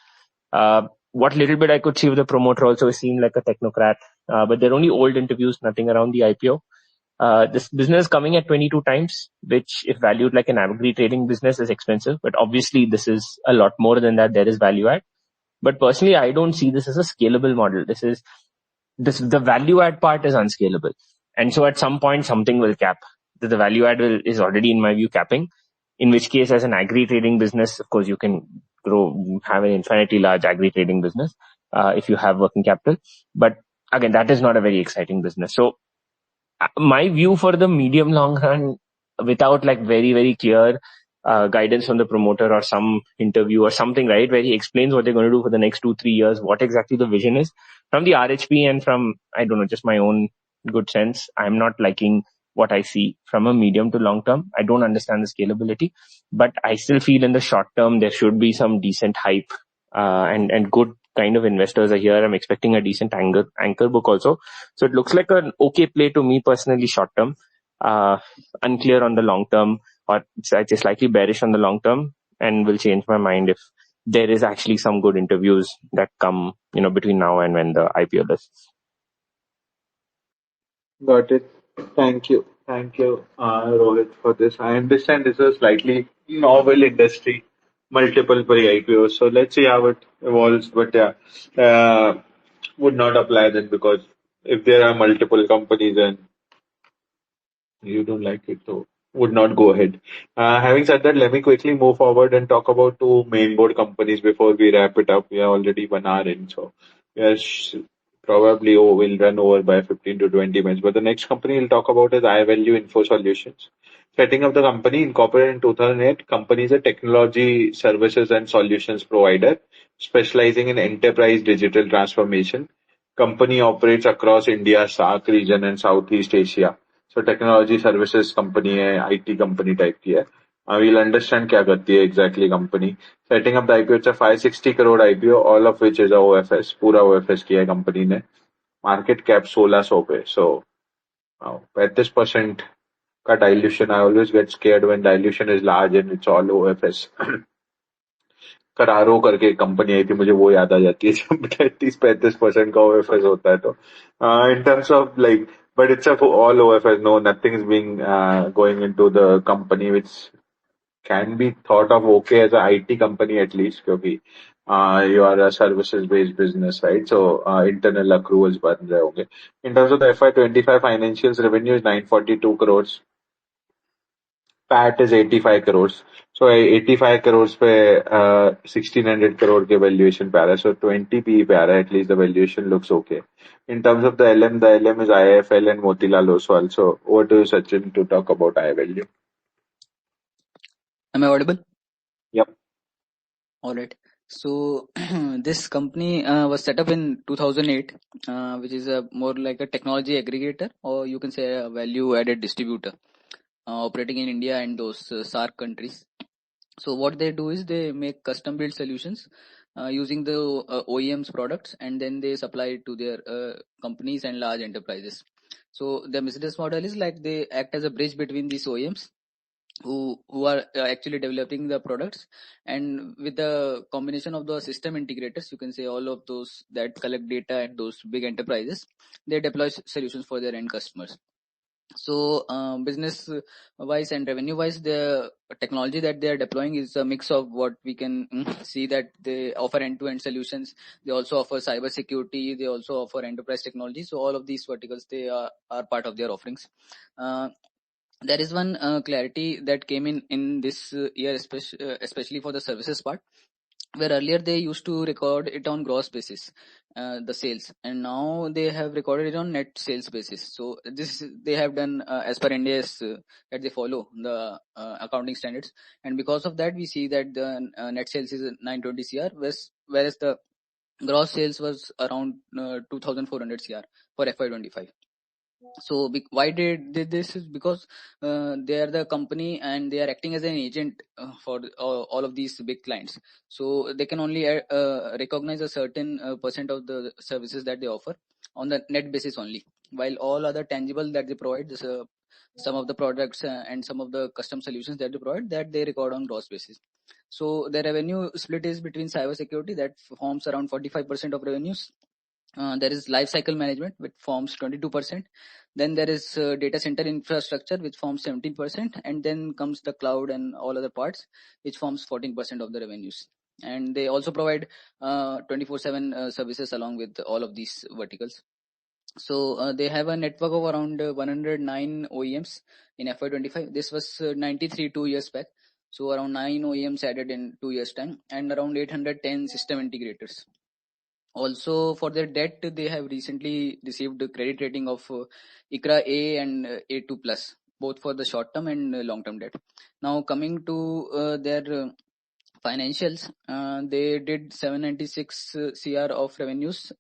What little bit I could see with the promoter also seemed like a technocrat, but they're only old interviews, nothing around the IPO. This business is coming at 22 times, which if valued like an agri trading business is expensive, but obviously this is a lot more than that. There is value add. But personally, I don't see this as a scalable model. The value add part is unscalable. And so at some point, something will cap. The value add is already, in my view, capping. In which case, as an agri trading business, of course, you can have an infinitely large agri trading business, if you have working capital. But again, that is not a very exciting business. So my view for the medium long run, without like very, very clear guidance from the promoter or some interview or something, right, where he explains what they're going to do for the next 2-3 years, what exactly the vision is from the RHP and from, I don't know, just my own good sense. I'm not liking what I see from a medium to long term. I don't understand the scalability, but I still feel in the short term, there should be some decent hype, and good kind of investors are here. I'm expecting a decent anchor book also. So it looks like an okay play to me personally short term, unclear on the long term, or it's slightly bearish on the long term, and will change my mind if there is actually some good interviews that come, between now and when the IPO does. Got it. Thank you. Thank you, Rohit, for this. I understand this is a slightly novel industry, multiple pre-IPOs. So let's see how it evolves. But yeah, would not apply then, because if there are multiple companies and you don't like it, so would not go ahead. Having said that, let me quickly move forward and talk about two mainboard companies before we wrap it up. We are already 1 hour in, so yes, probably we'll run over by 15 to 20 minutes. But the next company we'll talk about is Ivalue Info Solutions. Setting up the company, incorporated in 2008, company is a technology services and solutions provider specializing in enterprise digital transformation. Company operates across India, SAARC region and Southeast Asia. So technology services company है, IT company type की है. We'll understand क्या करती है exactly company. Setting up the IPO, it's a 560 crore IPO, all of which is OFS. पूरा OFS किया है company ने. मार्केट कैप 1600 पे. सो 35% का dilution. I always get scared when dilution is large and it's all OFS. करारो करके company आई थी, मुझे वो याद आ जाती है जब 33-35% का ओएफएस होता है. तो इन terms of like, but it's all OFS. No, nothing's being going into the company, which can be thought of okay as a IT company at least, क्योंकि you are a services based business, right? So internal accruals बन रहे होंगे. In terms of the FY25 financials, revenue is 942 crores. PAT is 85 crores. So 85 crores पे 1600 crore के valuation पे आ रहा है. So 20 PE पे आ रहा है. At least the valuation looks okay. In terms of the LM is IIFL and Motilal Oswal. So over to you, Sachin, to talk about Ivalue. Am I audible? Yep. All right. So this company was set up in 2008, which is a more like a technology aggregator, or you can say a value-added distributor, operating in India and those SAARC countries. So what they do is they make custom-built solutions using the OEM's products, and then they supply it to their companies and large enterprises. So the business model is like they act as a bridge between these OEMs who are actually developing the products, and with the combination of the system integrators, you can say all of those that collect data and those big enterprises, they deploy solutions for their end customers. So business wise and revenue wise, the technology that they are deploying is a mix of what we can see that they offer end-to-end solutions. They also offer cyber security. They also offer enterprise technology. So all of these verticals, they are part of their offerings. There is one clarity that came in this year, especially for the services part, where earlier they used to record it on gross basis, the sales, and now they have recorded it on net sales basis. So this they have done as per NDS, that they follow the accounting standards, and because of that we see that the net sales is 920 cr, whereas the gross sales was around 2400 cr for FY25. So why did this is because they are the company and they are acting as an agent for all of these big clients. So they can only recognize a certain percent of the services that they offer on the net basis only, while all other tangible that they provide, this, some of the products and some of the custom solutions that they provide, that they record on gross basis. So the revenue split is between cyber security, that forms around 45% of revenues. There is life cycle management, which forms 22%. Then there is data center infrastructure, which forms 17%. And then comes the cloud and all other parts, which forms 14% of the revenues. And they also provide 24/7 services along with all of these verticals. So they have a network of around 109 OEMs in FY25. This was 93 2 years back. So around 9 OEMs added in 2 years time, and around 810 system integrators. Also, for their debt, they have recently received a credit rating of ICRA A and A2 plus, both for the short term and long term debt. Now, coming to their financials, they did 796 CR of revenues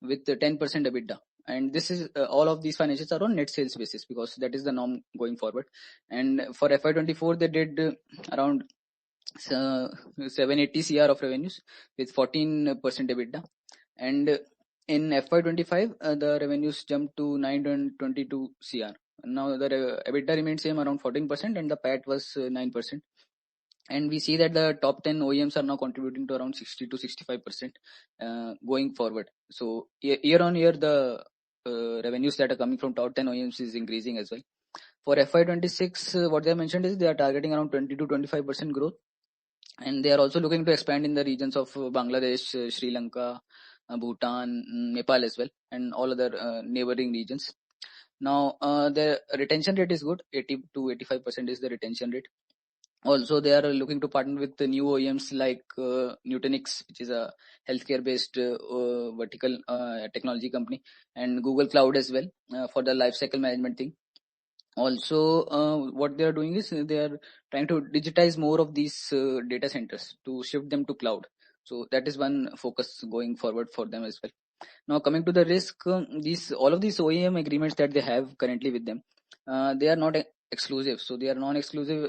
with 10% EBITDA. And this is all of these financials are on net sales basis, because that is the norm going forward. And for FY24, they did around 780 CR of revenues with 14% EBITDA. And in FY25, the revenues jumped to 922 CR. Now the EBITDA remained same around 14%, and the PAT was 9%. And we see that the top 10 OEMs are now contributing to around 60 to 65% going forward. So year on year, the revenues that are coming from top 10 OEMs is increasing as well. For FY26, what they mentioned is they are targeting around 20 to 25% growth. And they are also looking to expand in the regions of Bangladesh, Sri Lanka, Bhutan, Nepal as well, and all other neighboring regions. Now, the retention rate is good. 80 to 85% is the retention rate. Also, they are looking to partner with the new OEMs like Nutanix, which is a healthcare-based vertical technology company, and Google Cloud as well for the lifecycle management thing. Also, what they are doing is they are trying to digitize more of these data centers to shift them to cloud. So that is one focus going forward for them as well. Now, coming to the risk, all of these OEM agreements that they have currently with them, they are not exclusive. So they are non-exclusive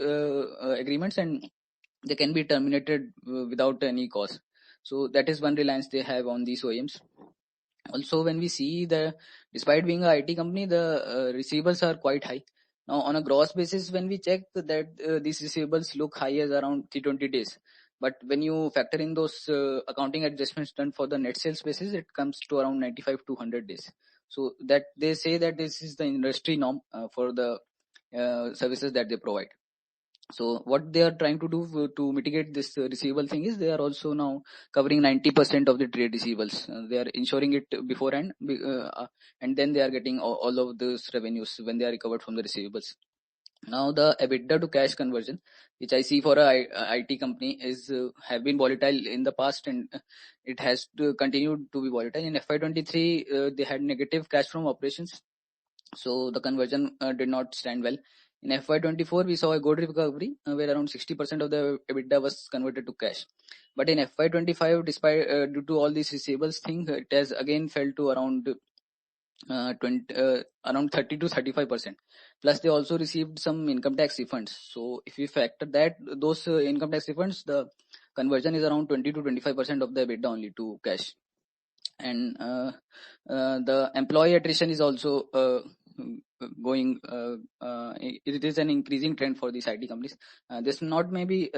agreements, and they can be terminated without any cause. So that is one reliance they have on these OEMs. Also, when we see despite being a IT company, the receivables are quite high. Now, on a gross basis, when we check that these receivables look high as around 320 days. But when you factor in those accounting adjustments done for the net sales basis, it comes to around 95 to 100 days. So that they say that this is the industry norm for the services that they provide. So what they are trying to do to mitigate this receivable thing is they are also now covering 90% of the trade receivables. They are ensuring it beforehand, and then they are getting all of those revenues when they are recovered from the receivables. Now the EBITDA to cash conversion, which I see for a IT company, is have been volatile in the past, and it has continued to be volatile. In FY23, they had negative cash from operations, so the conversion did not stand well. In FY24, we saw a good recovery where around 60% of the EBITDA was converted to cash. But in FY25, despite due to all these receivables thing, it has again fell to around around 30 to 35%. Plus, they also received some income tax refunds. So if we factor that those income tax refunds, the conversion is around 20 to 25% of the EBITDA only to cash. And the employee attrition is also going. It is an increasing trend for these IT companies. This may be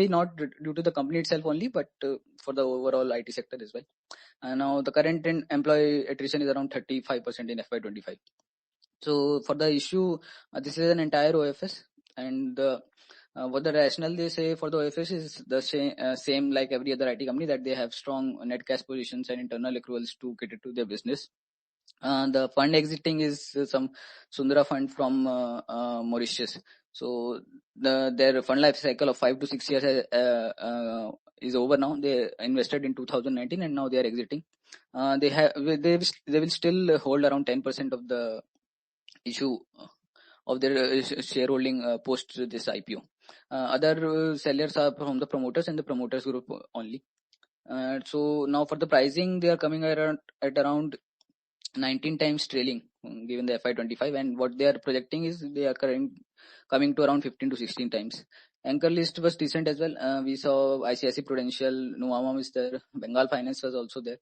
not due to the company itself only, but for the overall IT sector as well. Now the current employee attrition is around 35% in FY25. So for the issue, this is an entire OFS, and what the rationale they say for the OFS is the same like every other IT company, that they have strong net cash positions and internal accruals to cater to their business. The fund exiting is some Sundara fund from Mauritius. So their fund life cycle of 5 to 6 years is over now. They invested in 2019 and now they are exiting. They will still hold around 10% of the issue of their shareholding post this IPO. Other sellers are from the promoters and the promoters group only. So now for the pricing, they are coming at around 19 times trailing given the FY25, and what they are projecting is they are coming to around 15 to 16 times. Anchor list was decent as well. We saw ICICI Prudential, Nuvama is there, Bengal Finance was also there.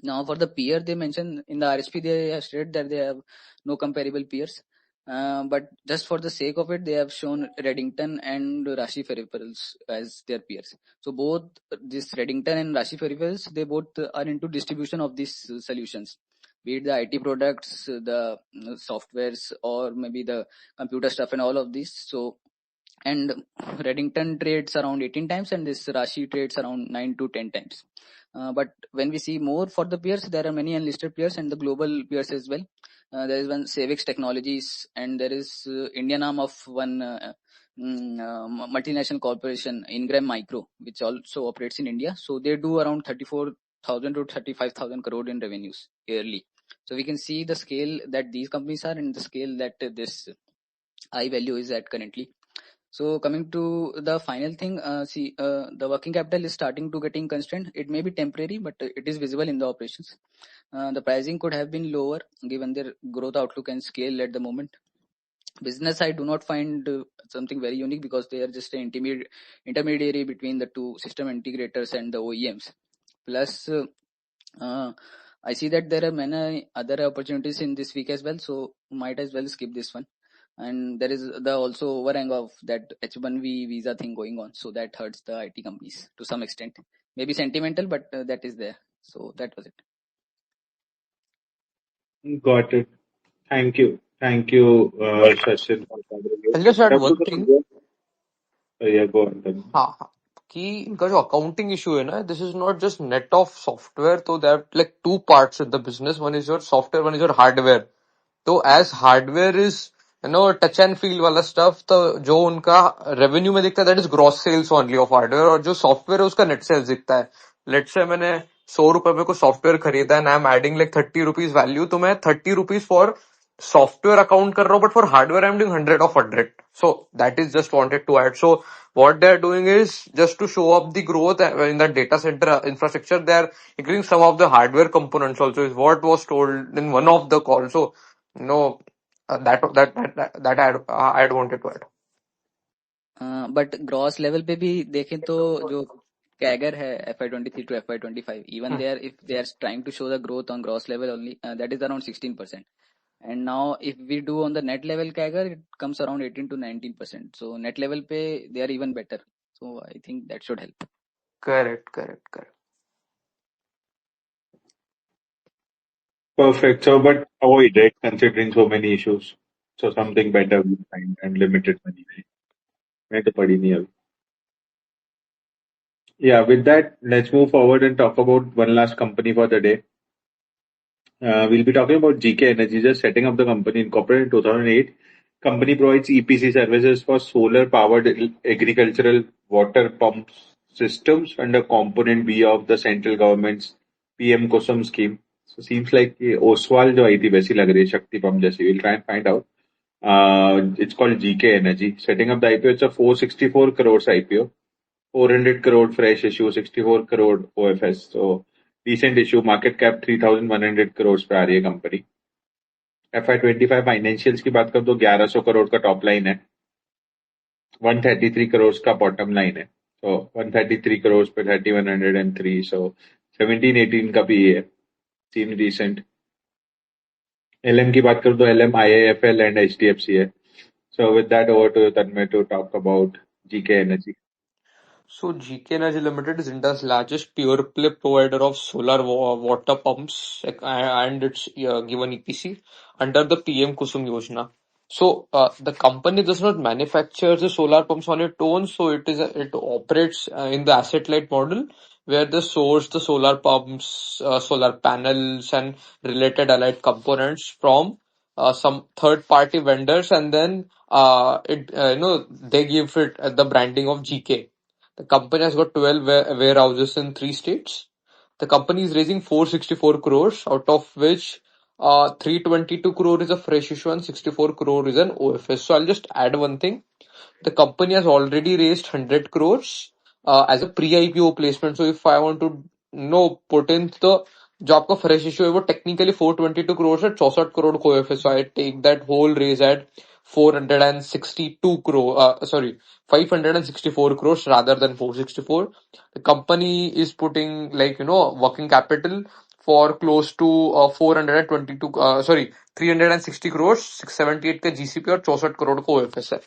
Now for the peer, they mentioned in the RSP, they have stated that they have no comparable peers. But just for the sake of it, they have shown Reddington and Rashi Peripherals as their peers. So both this Reddington and Rashi Peripherals, they both are into distribution of these solutions, be it the IT products, the softwares, or maybe the computer stuff and all of these. So, and Reddington trades around 18 times and this Rashi trades around 9 to 10 times. But when we see more for the peers, there are many unlisted peers and the global peers as well. There is one Savix Technologies, and there is Indian arm of one multinational corporation, Ingram Micro, which also operates in India. So they do around 34,000 to 35,000 crore in revenues yearly. So we can see the scale that these companies are and the scale that this Ivalue is at currently. So coming to the final thing, the working capital is starting to getting constrained. It may be temporary, but it is visible in the operations. The pricing could have been lower given their growth outlook and scale at the moment. Business, I do not find something very unique because they are just an intermediary between the two system integrators and the OEMs. Plus, I see that there are many other opportunities in this week as well, so might as well skip this one. And there is the also overhang of that H1B visa thing going on, so that hurts the IT companies to some extent. Maybe sentimental, but that is there. So that was it. Got it. Thank you. Thank you, Sachin. I'll just add Come to one the thing. yeah, go on then. हाँ हाँ कि इनका जो accounting issue है ना, this is not just net of software, तो that like two parts in the business. One is your software, one is your hardware. तो as hardware is touch and feel वाला स्टफ, तो जो उनका revenue में दिखता है that is gross sales only of hardware, और जो सॉफ्टवेयर है उसका नेट सेल्स दिखता है. लेट से मैंने 100 रुपए में कोई सॉफ्टवेयर खरीदा and I am adding like 30 rupees value, तो मैं 30 रुपीज फॉर software account कर रहा हूँ, but for hardware I'm doing 100 of 100. So that is just wanted to add. So what they're doing is just to show up the growth in the data center infrastructure, they're including some of the hardware components also, is what was told in one of the calls. So that I'd wanted to add. But gross level पे भी देखें तो जो CAGR है FY23 to FY25, even there, if they are trying to show the growth on gross level only, that is around 16%. And now if we do on the net level CAGR, it comes around 18 to 19%. So net level पे they are even better. So I think that should help. Correct. Perfect. So, but avoid it considering so many issues. So something better we find and limited money. मैं तो पढ़ी नहीं अभी. Yeah, with that, let's move forward and talk about one last company for the day. We'll be talking about GK Energy, just setting up the company, incorporated in 2008. Company provides EPC services for solar-powered agricultural water pump systems under Component B of the central government's PM Kusum scheme. So seems like Oswal जो आई थी वैसी लग रही है, शक्ति pump जैसी. We'll try and find out. It's called GK Energy. Setting up the IPO, it's a 464 crores IPO. 400 crore fresh issue, 64 crore OFS. So decent issue, market cap 3,100 crores पे आ रही है कंपनी. FY25 फाइनेंशियल्स की बात कर तो 1100 करोड़ का top line है, 133 करोड़ का बॉटम लाइन है. तो 133 करोड़ पे 3103, so 17-18 का भी है, seems decent. LM की बात करूँ तो LM, IIFL and HDFC है. So with that, over to you, Tanmay, to talk about GK Energy. So GK Energy Limited is India's largest pure play provider of solar water pumps and its given EPC under the PM Kusum Yojana. So the company does not manufacture the solar pumps on its own, so it operates in the asset light model where they source the solar pumps, solar panels, and related allied components from some third party vendors, and then they give it the branding of GK. The company has got 12 warehouses in 3 states. The company is raising 464 crores, out of which 322 crore is a fresh issue and 64 crore is an OFS. So I'll just add one thing. The company has already raised 100 crores as a pre-IPO placement. So if I want to put in the जो आपका fresh issue है वो technically 422 crore से 64 करोड़ को है, so I take that whole raise at 462 crore, sorry, 564 crores rather than 464. The company is putting working capital for close to 422 sorry 360 crores, 678 का GCP और 64 करोड़ को OFS है.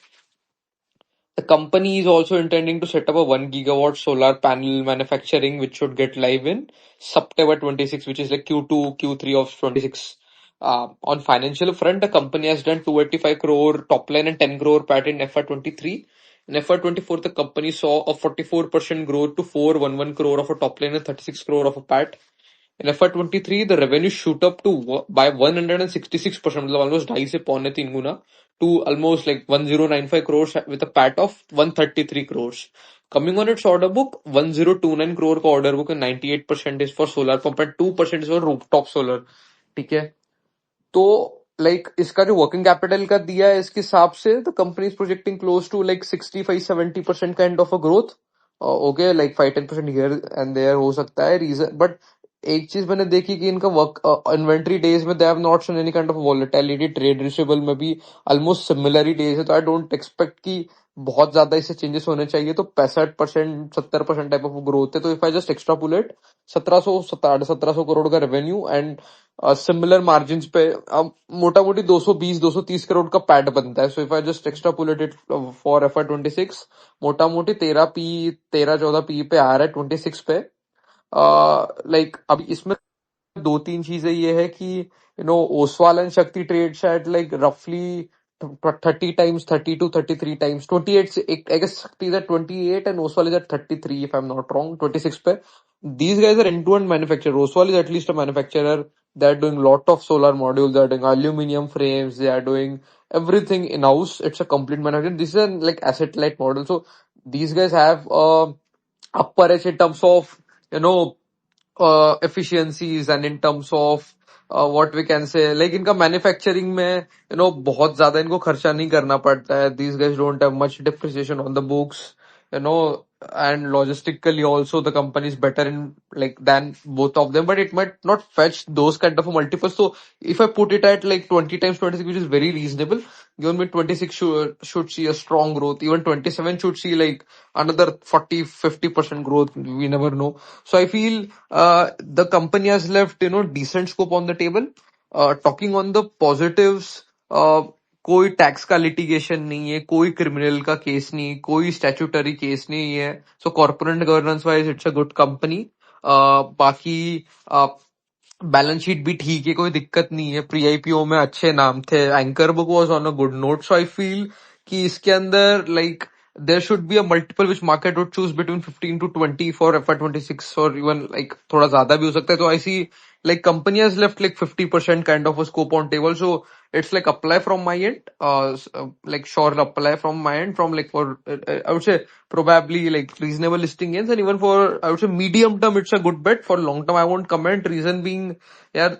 The company is also intending to set up a 1 gigawatt solar panel manufacturing, which should get live in September 26, which is like Q2, Q3 of 26. On financial front, the company has done 285 crore top line and 10 crore PAT in FY23. In FY24, the company saw a 44% growth to 411 crore of a top line and 36 crore of a PAT. In FY23, the revenue shoot up to by 166%, मतलब almost 2.5 से 2.3 गुना, to almost like 1095 crores with a PAT of 133 crores. Coming on its order book, 1029 crore का order book and 98% is for solar pump and 2% is for rooftop solar. ठीक है. तो इसका जो working capital का दिया है इसके हिसाब से the company is projecting close to 65-70% kind of a growth. Okay, 5-10% here and there हो सकता है रीजन, बट एक चीज मैंने देखी कि इनका वर्क इन्वेंट्री डेज में they have not shown any kind of volatility. Trade receivable में भी ऑलमोस्ट सिमिलर ही डेज है, तो आई डोंट एक्सपेक्ट कि बहुत ज्यादा इससे चेंजेस होने चाहिए. तो 65% 70% टाइप ऑफ ग्रोथ है. तो इफ आई जस्ट एक्स्ट्रापुलेट 1700 करोड़ का रेवेन्यू एंड सिमिलर मार्जिन पे मोटा मोटी 220-230 करोड़ का पैट बनता है. So if I just extrapolate it for FY26, मोटा मोटी 13-14 पी पे आ रहा है 26 पे. अभी इसमें दो तीन चीजें ये है कि ओसवाल एंड शक्ति ट्रेड्स एट रफली 30 times, 30 to 33 times, 28 I guess Shakti is at 28 and Oswal is at 33 if I'm not wrong, 26 पे. These guys are end-to-end manufacturer. Oswal is at least a manufacturer. They're doing lot of solar modules. They're doing aluminum frames. They are doing everything in-house. It's a complete manufacturer. This is an asset-light model. So these guys have upper edge in terms of efficiencies and in terms of what we can say, इनका manufacturing में बहुत ज्यादा इनको खर्चा नहीं करना पड़ता है. These guys don't have much depreciation on the books, and logistically also the company is better in than both of them, but it might not fetch those kind of multiples. So if I put it at 20 times 26, which is very reasonable, given me 26 should see a strong growth. Even 27 should see another 40-50% growth. We never know. So I feel the company has left decent scope on the table. Talking on the positives, कोई tax का litigation नहीं है, कोई criminal का case नहीं, कोई statutory case नहीं है. So corporate governance wise it's a good company. बाकी बैलेंस शीट भी ठीक है, कोई दिक्कत नहीं है. प्री आईपीओ में अच्छे नाम थे. Anchor book was on a good note. So I feel कि इसके अंदर there should be a multiple which market would choose between 15 to 20 for FY26 or even थोड़ा ज्यादा भी हो सकता है. तो I see company has left 50% kind of a scope on table. So it's apply from my end, sure apply from my end from for I would say probably reasonable listing gains, and even for I would say medium term it's a good bet. For long term I won't comment. Reason being यार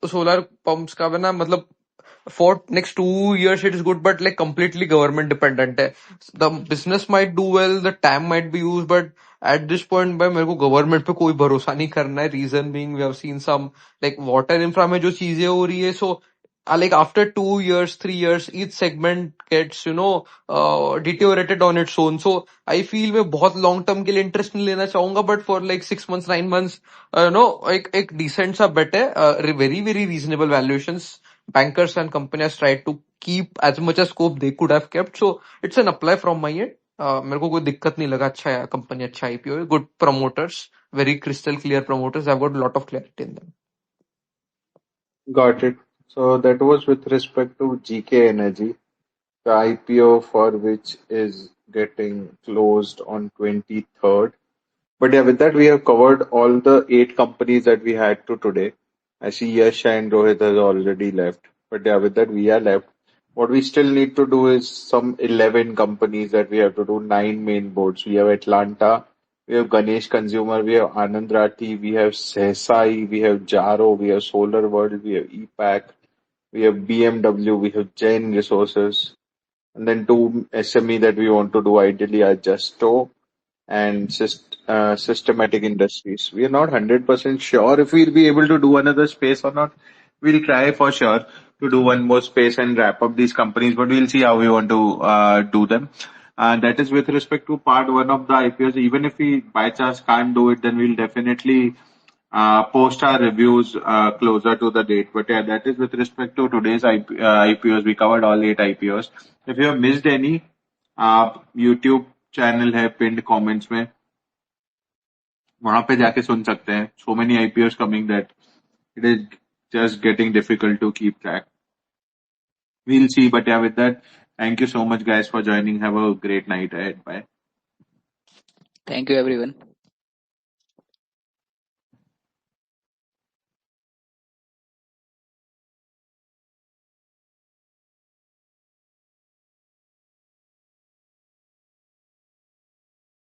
solar pumps का ना मतलब for next 2 years it is good, but completely government dependent है. The business might do well, the TAM might be used, but at this point भाई मेरे को government पे कोई भरोसा नहीं करना है. Reason being we have seen some water infra में जो चीजें हो रही है. सो after 2 years, 3 years, each segment gets deteriorated on its own. So I feel मैं बहुत long term के लिए इंटरेस्ट नहीं लेना चाहूंगा, but for 6 months 9 months एक decent सा bet है. Very very reasonable valuations bankers and companies tried to keep as much as scope they could have kept. So it's an apply from my end. मेरे को कोई दिक्कत नहीं लगा. अच्छा है कंपनी, अच्छा IPO है, good promoters, very crystal clear promoters. I've got a lot of clarity in them. Got it. So that was with respect to GK Energy, the IPO for which is getting closed on 23rd. But yeah, with that, we have covered all the 8 companies that we had to today. I see Yash and Rohit has already left. But yeah, with that, we are left. What we still need to do is some 11 companies that we have to do, 9 main boards. We have Atlanta, we have Ganesh Consumer, we have Anand Rathi, we have Sesai, we have Jaro, we have Solar World, we have EPAC, we have BMW, we have Jain Resources, and then 2 SME that we want to do ideally are Justo and Systematic Industries. We are not 100% sure if we'll be able to do another space or not. We'll try for sure to do one more space and wrap up these companies, but we'll see how we want to do them. And that is with respect to part 1 of the IPOs. Even if we by chance can't do it, then we'll definitely post our reviews closer to the date. But yeah, that is with respect to today's IPOs. We covered all 8 IPOs. If you have missed any, YouTube channel है पिंड comments में, वहां पे जाके सुन सकते हैं. So many IPOs coming that it is just getting difficult to keep track. We'll see, but yeah, with that, thank you so much guys for joining. Have a great night ahead. Bye. Thank you, everyone.